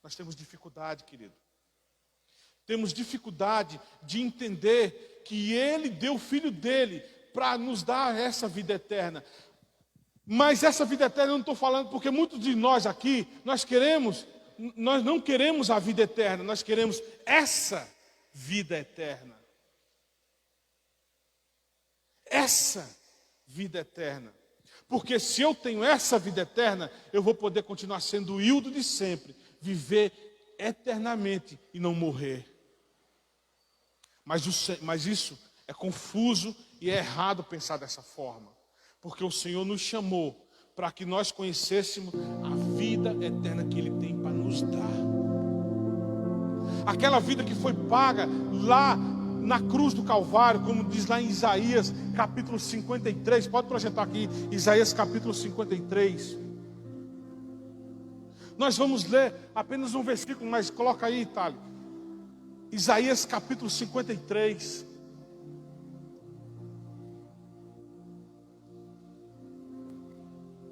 Nós temos dificuldade, querido. Temos dificuldade de entender que Ele deu o Filho dele para nos dar essa vida eterna. Mas essa vida eterna eu não estou falando porque muitos de nós aqui, nós não queremos a vida eterna, nós queremos essa vida eterna. Essa vida eterna. Porque se eu tenho essa vida eterna, eu vou poder continuar sendo o Hildo de sempre, viver eternamente e não morrer. Mas isso é confuso e é errado pensar dessa forma. Porque o Senhor nos chamou para que nós conhecêssemos a vida eterna que Ele tem para nos dar. Aquela vida que foi paga lá na cruz do Calvário, como diz lá em Isaías capítulo 53. Pode projetar aqui, Isaías capítulo 53. Nós vamos ler apenas um versículo, mas coloca aí, Itália. Isaías capítulo 53.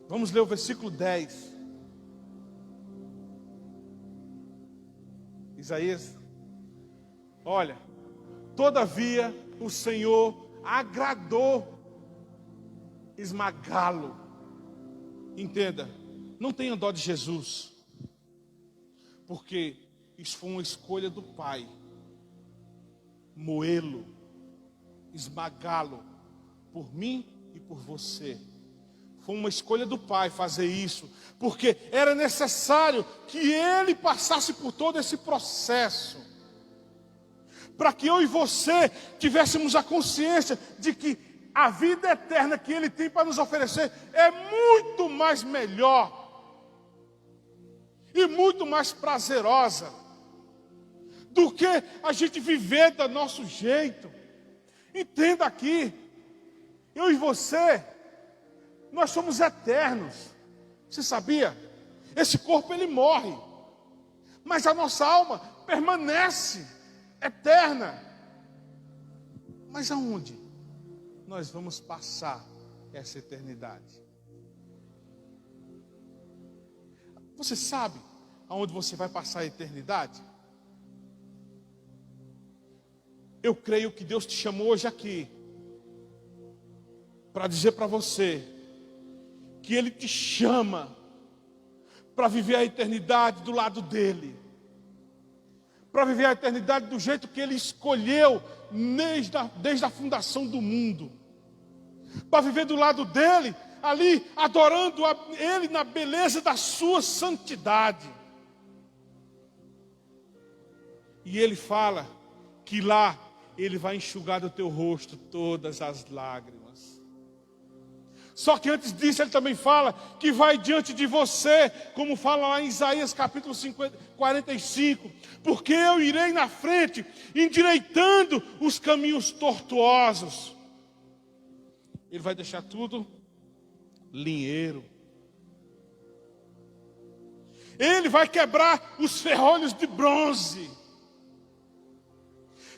Vamos ler o versículo 10. Isaías. Olha, todavia o Senhor agradou esmagá-lo. Entenda, não tenha dó de Jesus, porque isso foi uma escolha do Pai. Moê-lo, esmagá-lo, por mim e por você. Foi uma escolha do Pai fazer isso, porque era necessário que Ele passasse por todo esse processo, para que eu e você tivéssemos a consciência de que a vida eterna que Ele tem para nos oferecer é muito mais melhor e muito mais prazerosa do que a gente viver do nosso jeito. Entenda aqui, eu e você, nós somos eternos. Você sabia? Esse corpo ele morre, mas a nossa alma permanece eterna. Mas aonde nós vamos passar essa eternidade? Você sabe aonde você vai passar a eternidade? Eu creio que Deus te chamou hoje aqui para dizer para você que Ele te chama para viver a eternidade do lado dEle, para viver a eternidade do jeito que Ele escolheu desde a fundação do mundo, para viver do lado dEle, ali adorando Ele na beleza da sua santidade. E Ele fala que lá Ele vai enxugar do teu rosto todas as lágrimas. Só que antes disso Ele também fala que vai diante de você, como fala lá em Isaías capítulo 45, porque eu irei na frente, endireitando os caminhos tortuosos. Ele vai deixar tudo linheiro. Ele vai quebrar os ferrolhos de bronze.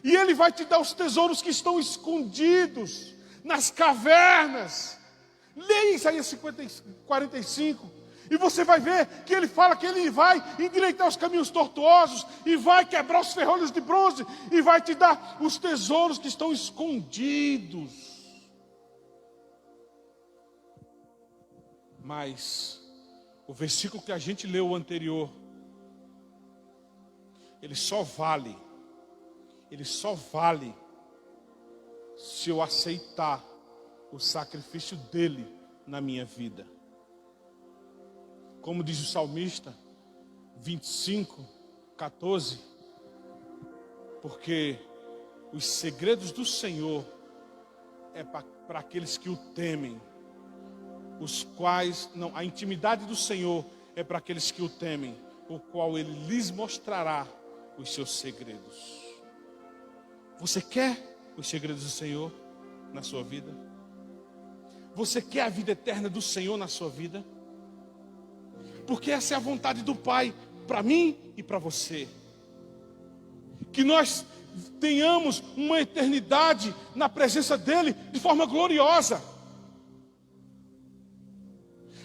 E Ele vai te dar os tesouros que estão escondidos nas cavernas. Leia Isaías 45. E você vai ver que Ele fala que Ele vai endireitar os caminhos tortuosos. E vai quebrar os ferrolhos de bronze. E vai te dar os tesouros que estão escondidos. Mas o versículo que a gente leu anterior, ele só vale se eu aceitar o sacrifício dele na minha vida. Como diz o salmista 25:14, porque os segredos do Senhor é para aqueles que o temem, a intimidade do Senhor é para aqueles que o temem, o qual ele lhes mostrará os seus segredos. Você quer os segredos do Senhor na sua vida? Você quer a vida eterna do Senhor na sua vida? Porque essa é a vontade do Pai para mim e para você. Que nós tenhamos uma eternidade na presença dEle de forma gloriosa.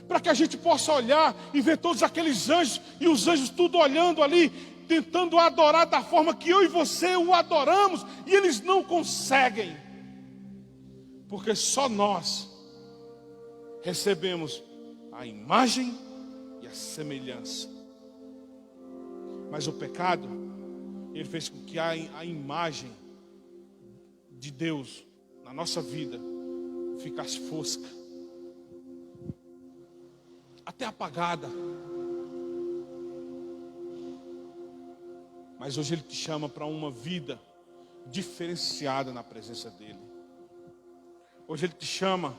Para que a gente possa olhar e ver todos aqueles anjos, e os anjos tudo olhando ali, tentando adorar da forma que eu e você o adoramos, e eles não conseguem. Porque só nós recebemos a imagem e a semelhança. Mas o pecado, ele fez com que a imagem de Deus na nossa vida ficasse fosca, até apagada. Mas hoje Ele te chama para uma vida diferenciada na presença dEle. Hoje Ele te chama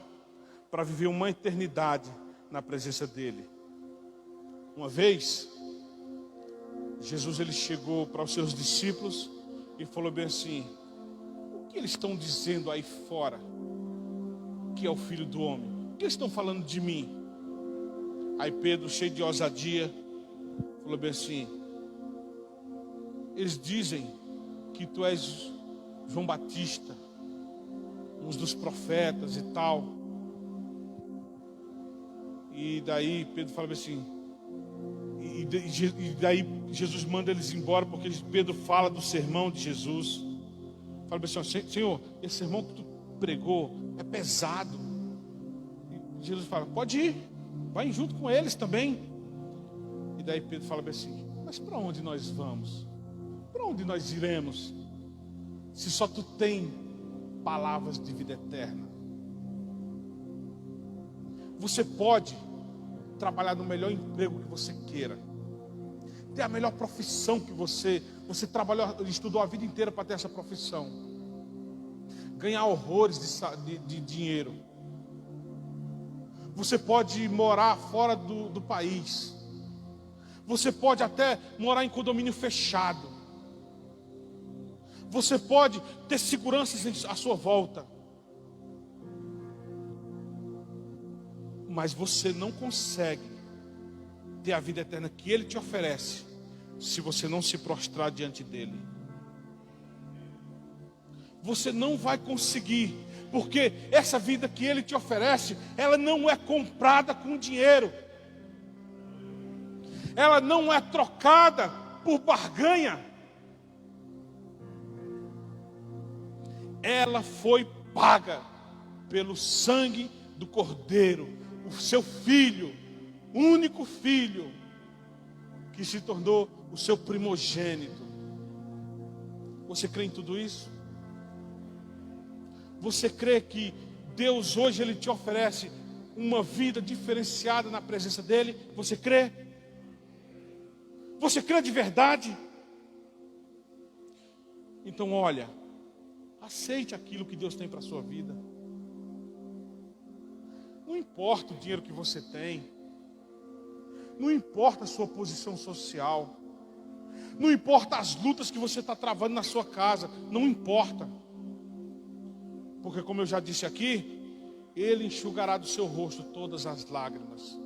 para viver uma eternidade na presença dEle. Uma vez, Jesus ele chegou para os seus discípulos e falou bem assim: o que eles estão dizendo aí fora que é o Filho do Homem? O que eles estão falando de mim? Aí Pedro, cheio de ousadia, falou bem assim: eles dizem que tu és João Batista, um dos profetas e tal. E daí Pedro fala bem assim, e daí Jesus manda eles embora, porque Pedro fala do sermão de Jesus. Fala bem assim: Senhor, esse sermão que tu pregou é pesado. E Jesus fala: pode ir, vai junto com eles também. E daí Pedro fala bem assim: mas para onde nós vamos? Para onde nós iremos? Se só tu tem palavras de vida eterna. Você pode trabalhar no melhor emprego que você queira, ter a melhor profissão que você trabalhou, estudou a vida inteira para ter essa profissão, ganhar horrores de dinheiro. Você pode morar fora do país. Você pode até morar em condomínio fechado. Você pode ter seguranças à sua volta. Mas você não consegue ter a vida eterna que Ele te oferece se você não se prostrar diante dEle. Você não vai conseguir, porque essa vida que Ele te oferece, ela não é comprada com dinheiro. Ela não é trocada por barganha. Ela foi paga pelo sangue do Cordeiro, o seu filho, único filho, que se tornou o seu primogênito. Você crê em tudo isso? Você crê que Deus hoje Ele te oferece uma vida diferenciada na presença dEle? Você crê? Você crê de verdade? Então olha, aceite aquilo que Deus tem para a sua vida. Não importa o dinheiro que você tem, não importa a sua posição social, não importa as lutas que você está travando na sua casa, não importa. Porque como eu já disse aqui, Ele enxugará do seu rosto todas as lágrimas.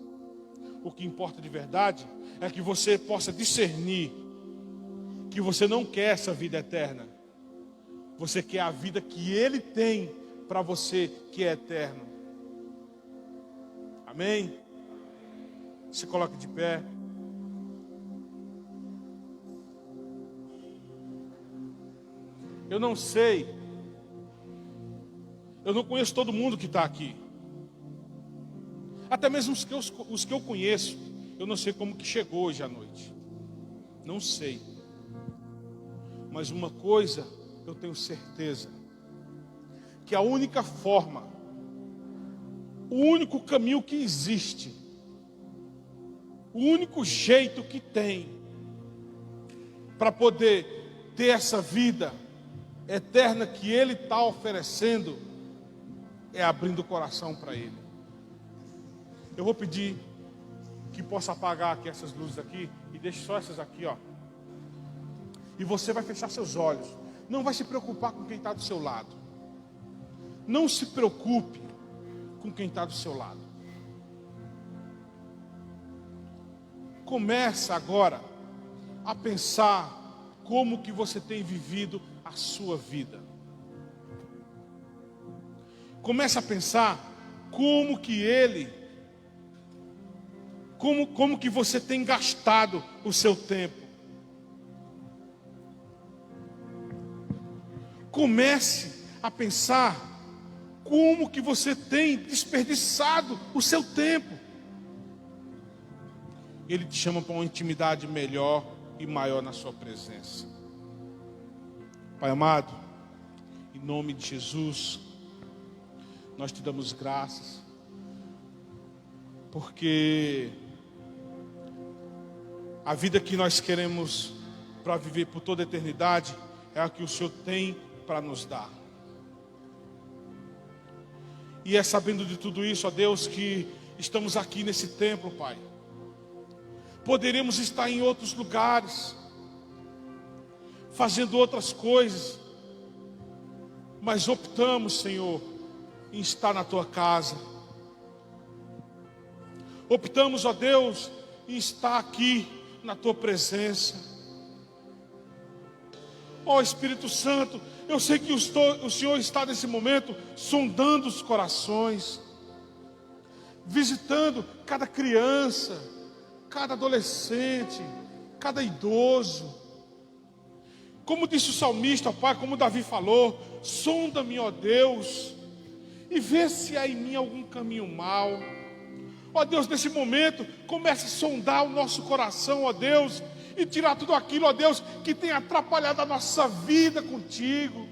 O que importa de verdade é que você possa discernir que você não quer essa vida eterna. Você quer a vida que Ele tem para você, que é eterno. Amém? Se coloque de pé. Eu não sei, eu não conheço todo mundo que está aqui. Até mesmo os que eu conheço, eu não sei como que chegou hoje à noite. Não sei. Mas uma coisa eu tenho certeza, que a única forma, o único caminho que existe, o único jeito que tem para poder ter essa vida eterna que Ele está oferecendo, é abrindo o coração para Ele. Eu vou pedir que possa apagar aqui essas luzes aqui e deixe só essas aqui, ó. E você vai fechar seus olhos. Não vai se preocupar com quem está do seu lado. Não se preocupe com quem está do seu lado. Começa agora a pensar como que você tem vivido a sua vida. Começa a pensar como que como que você tem gastado o seu tempo. Comece a pensar como que você tem desperdiçado o seu tempo. Ele te chama para uma intimidade melhor e maior na sua presença. Pai amado, em nome de Jesus, nós te damos graças, porque a vida que nós queremos para viver por toda a eternidade é a que o Senhor tem para nos dar. E é sabendo de tudo isso, ó Deus, que estamos aqui nesse templo, Pai. Poderíamos estar em outros lugares, fazendo outras coisas, mas optamos, Senhor, em estar na Tua casa. Optamos, ó Deus, em estar aqui na Tua presença. Ó Espírito Santo, eu sei que o Senhor está nesse momento sondando os corações, visitando cada criança, cada adolescente, cada idoso. Como disse o salmista, Pai, como Davi falou, sonda-me, ó Deus, e vê se há em mim algum caminho mau. Ó Deus, nesse momento, comece a sondar o nosso coração, ó Deus, e tirar tudo aquilo, ó Deus, que tem atrapalhado a nossa vida contigo.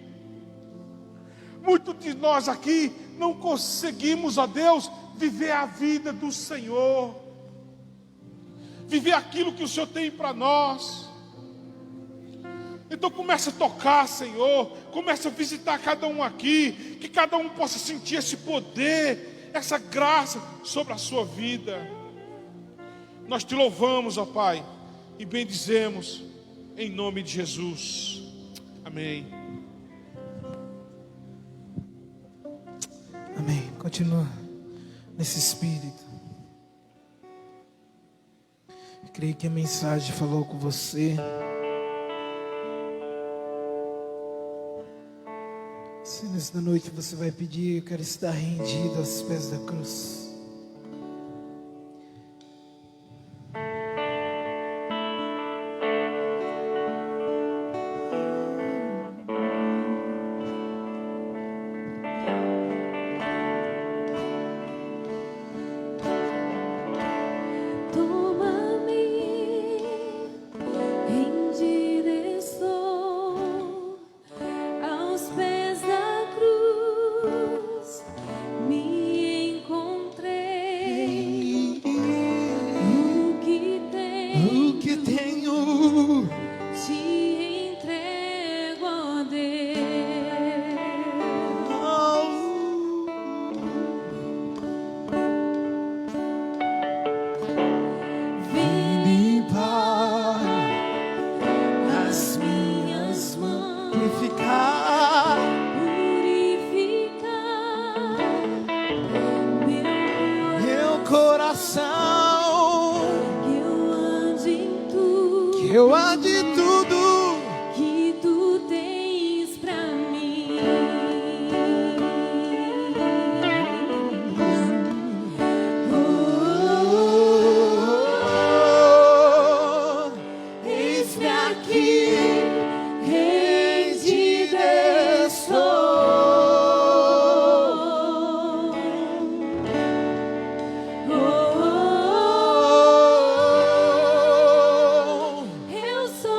Muitos de nós aqui não conseguimos, ó Deus, viver a vida do Senhor, viver aquilo que o Senhor tem para nós. Então comece a tocar, Senhor, comece a visitar cada um aqui, que cada um possa sentir esse poder, essa graça sobre a sua vida. Nós te louvamos, ó Pai, e bendizemos em nome de Jesus. Amém. Amém. Continua nesse espírito. Eu creio que a mensagem falou com você. Se nesta noite você vai pedir, eu quero estar rendido aos pés da cruz. Toma-me, rendido estou aos pés da cruz, me encontrei. O que tenho, te entrego, ó Deus. Vem limpar as minhas mãos, purificar meu coração, que eu ande em tudo que tu tens pra mim. Eis-me aqui, rendido estou. Eu sou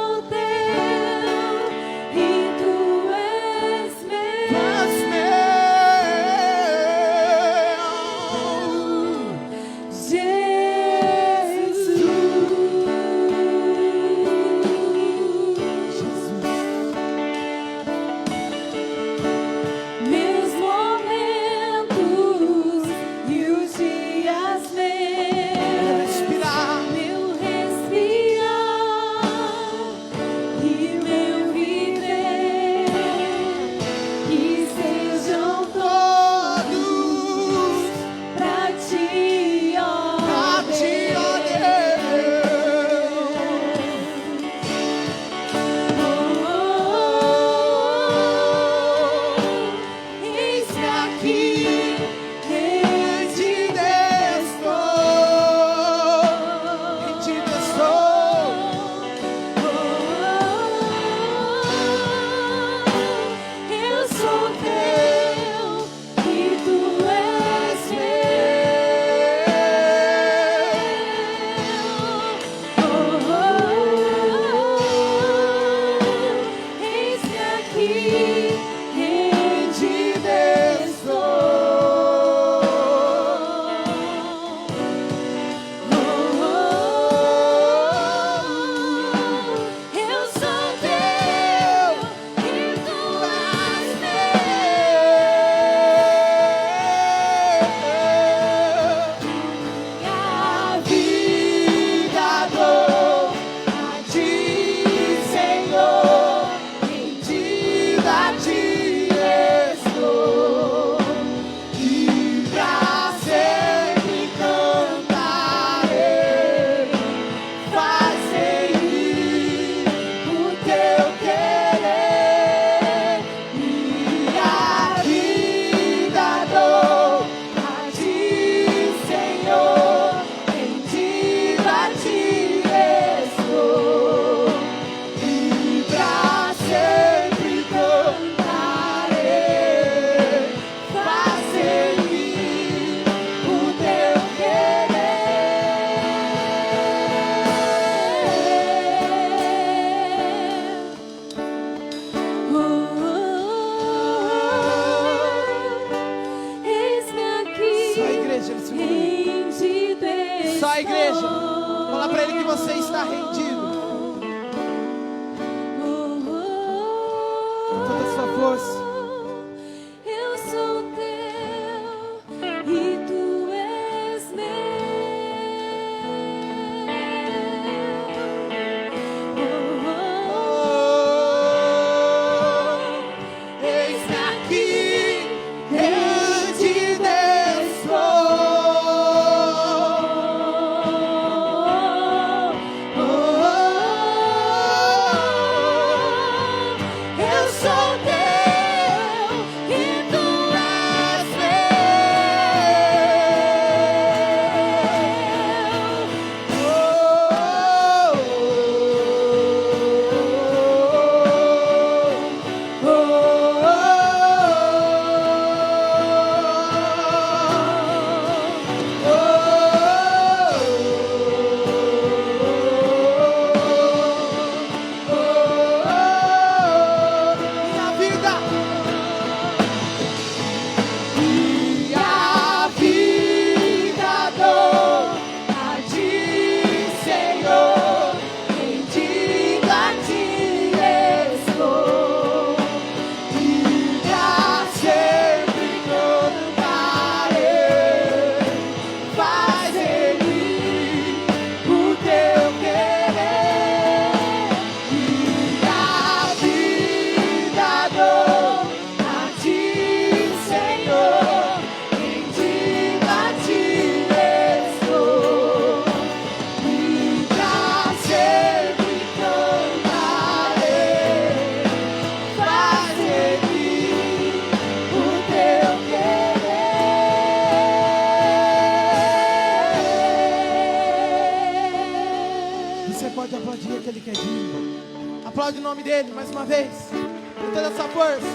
Aplaude o nome dele mais uma vez, com toda a sua força.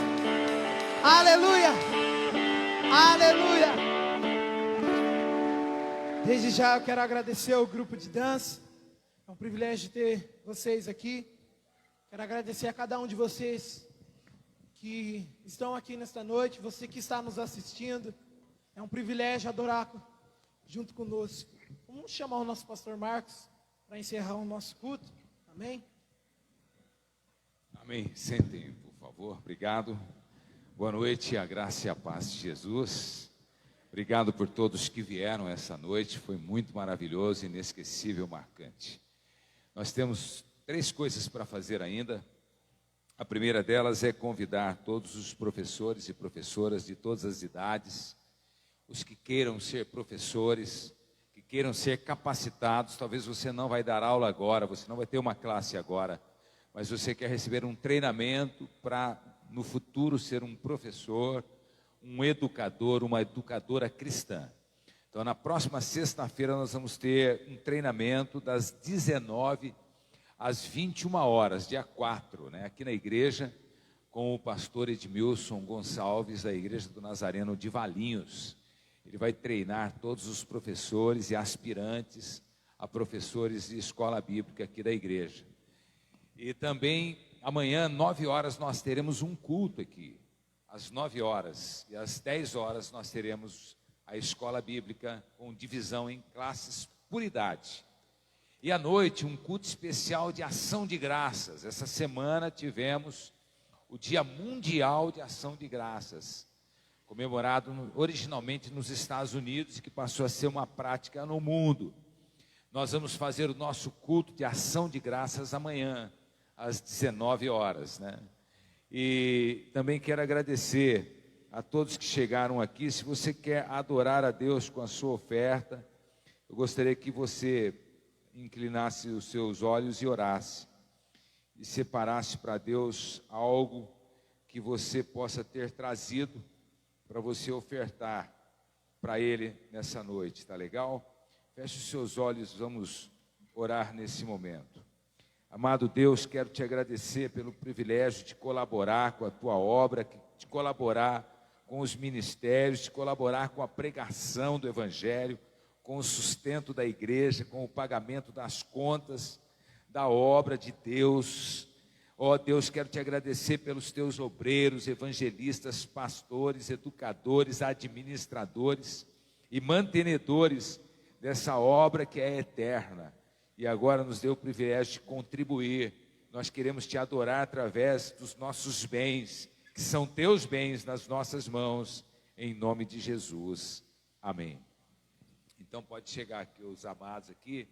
Aleluia, aleluia. Desde já eu quero agradecer ao grupo de dança. É um privilégio ter vocês aqui. Quero agradecer a cada um de vocês que estão aqui nesta noite, você que está nos assistindo. É um privilégio adorar junto conosco. Vamos chamar o nosso pastor Marcos para encerrar o nosso culto. Amém? Amém. Sentem, por favor. Obrigado. Boa noite, a graça e a paz de Jesus. Obrigado por todos que vieram essa noite. Foi muito maravilhoso, inesquecível, marcante. Nós temos 3 coisas para fazer ainda. A primeira delas é convidar todos os professores e professoras de todas as idades, os que queiram ser professores, que queiram ser capacitados. Talvez você não vai dar aula agora, você não vai ter uma classe agora, mas você quer receber um treinamento para no futuro ser um professor, um educador, uma educadora cristã. Então, na próxima sexta-feira, nós vamos ter um treinamento das 19 às 21 horas, dia 4, né, aqui na igreja, com o pastor Edmilson Gonçalves, da Igreja do Nazareno de Valinhos. Ele vai treinar todos os professores e aspirantes a professores de escola bíblica aqui da igreja. E também, amanhã, 9 horas, nós teremos um culto aqui. Às 9 horas e às 10 horas, nós teremos a escola bíblica com divisão em classes por idade. E à noite, um culto especial de ação de graças. Essa semana tivemos o Dia Mundial de Ação de Graças, comemorado originalmente nos Estados Unidos e que passou a ser uma prática no mundo. Nós vamos fazer o nosso culto de ação de graças amanhã, às 19 horas, né? E também quero agradecer a todos que chegaram aqui. Se você quer adorar a Deus com a sua oferta, eu gostaria que você inclinasse os seus olhos e orasse, e separasse para Deus algo que você possa ter trazido para você ofertar para Ele nessa noite, tá legal? Feche os seus olhos, vamos orar nesse momento. Amado Deus, quero te agradecer pelo privilégio de colaborar com a tua obra, de colaborar com os ministérios, de colaborar com a pregação do Evangelho, com o sustento da igreja, com o pagamento das contas da obra de Deus. Ó Deus, quero te agradecer pelos teus obreiros, evangelistas, pastores, educadores, administradores e mantenedores dessa obra que é eterna. E agora nos deu o privilégio de contribuir. Nós queremos te adorar através dos nossos bens, que são teus bens nas nossas mãos, em nome de Jesus. Amém. Então pode chegar aqui os amados aqui.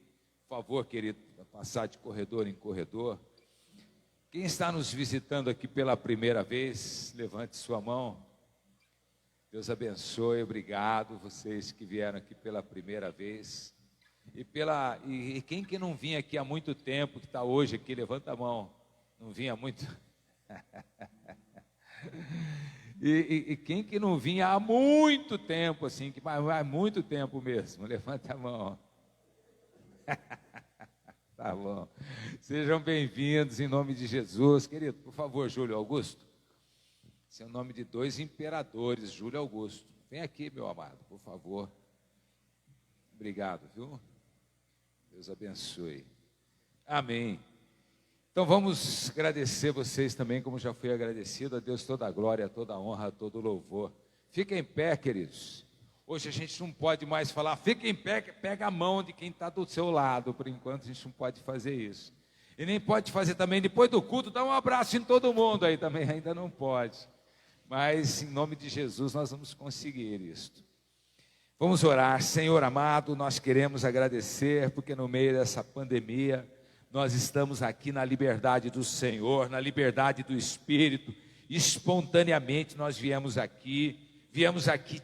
Por favor, querido, passar de corredor em corredor. Quem está nos visitando aqui pela primeira vez, levante sua mão. Deus abençoe, obrigado vocês que vieram aqui pela primeira vez. E quem que não vinha aqui há muito tempo, que está hoje aqui, levanta a mão. Não vinha muito? e quem que não vinha há muito tempo, assim, que há muito tempo mesmo, levanta a mão. Tá bom. Sejam bem-vindos em nome de Jesus. Querido, por favor, Júlio Augusto. Esse é o nome de 2 imperadores, Júlio Augusto. Vem aqui, meu amado, por favor. Obrigado, viu? Deus abençoe. Amém. Então vamos agradecer vocês também, como já fui agradecido. A Deus toda a glória, toda a honra, todo o louvor. Fiquem em pé, queridos. Hoje a gente não pode mais falar, fica em pé, pega a mão de quem está do seu lado. Por enquanto a gente não pode fazer isso. E nem pode fazer também, depois do culto, dá um abraço em todo mundo aí também, ainda não pode. Mas em nome de Jesus nós vamos conseguir isto. Vamos orar. Senhor amado, nós queremos agradecer, porque no meio dessa pandemia, nós estamos aqui na liberdade do Senhor, na liberdade do Espírito, espontaneamente nós viemos aqui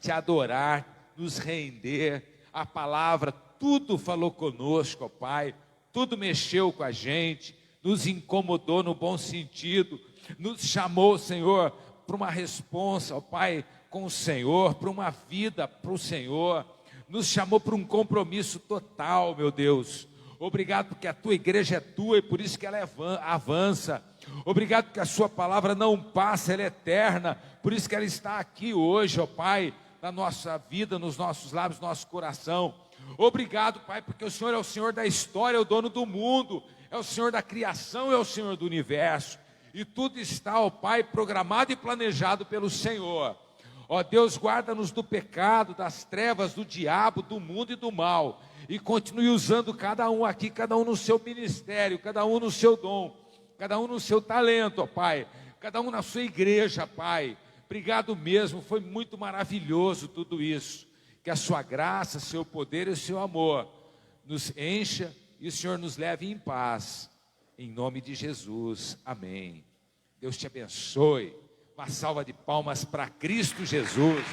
te adorar, nos render, a palavra, tudo falou conosco, ó Pai, tudo mexeu com a gente, nos incomodou no bom sentido, nos chamou, Senhor, para uma responsa, ó Pai, com o Senhor, para uma vida para o Senhor, nos chamou para um compromisso total, meu Deus. Obrigado porque a tua igreja é tua e por isso que ela avança. Obrigado porque a sua palavra não passa, ela é eterna, por isso que ela está aqui hoje, ó Pai, na nossa vida, nos nossos lábios, no nosso coração. Obrigado, Pai, porque o Senhor é o Senhor da história, é o dono do mundo, é o Senhor da criação, é o Senhor do universo. E tudo está, ó Pai, programado e planejado pelo Senhor. Ó Deus, guarda-nos do pecado, das trevas, do diabo, do mundo e do mal. E continue usando cada um aqui, cada um no seu ministério, cada um no seu dom, cada um no seu talento, ó Pai. Cada um na sua igreja, Pai. Obrigado mesmo, foi muito maravilhoso tudo isso. Que a sua graça, seu poder e o seu amor nos encha e o Senhor nos leve em paz. Em nome de Jesus, amém. Deus te abençoe. Uma salva de palmas para Cristo Jesus.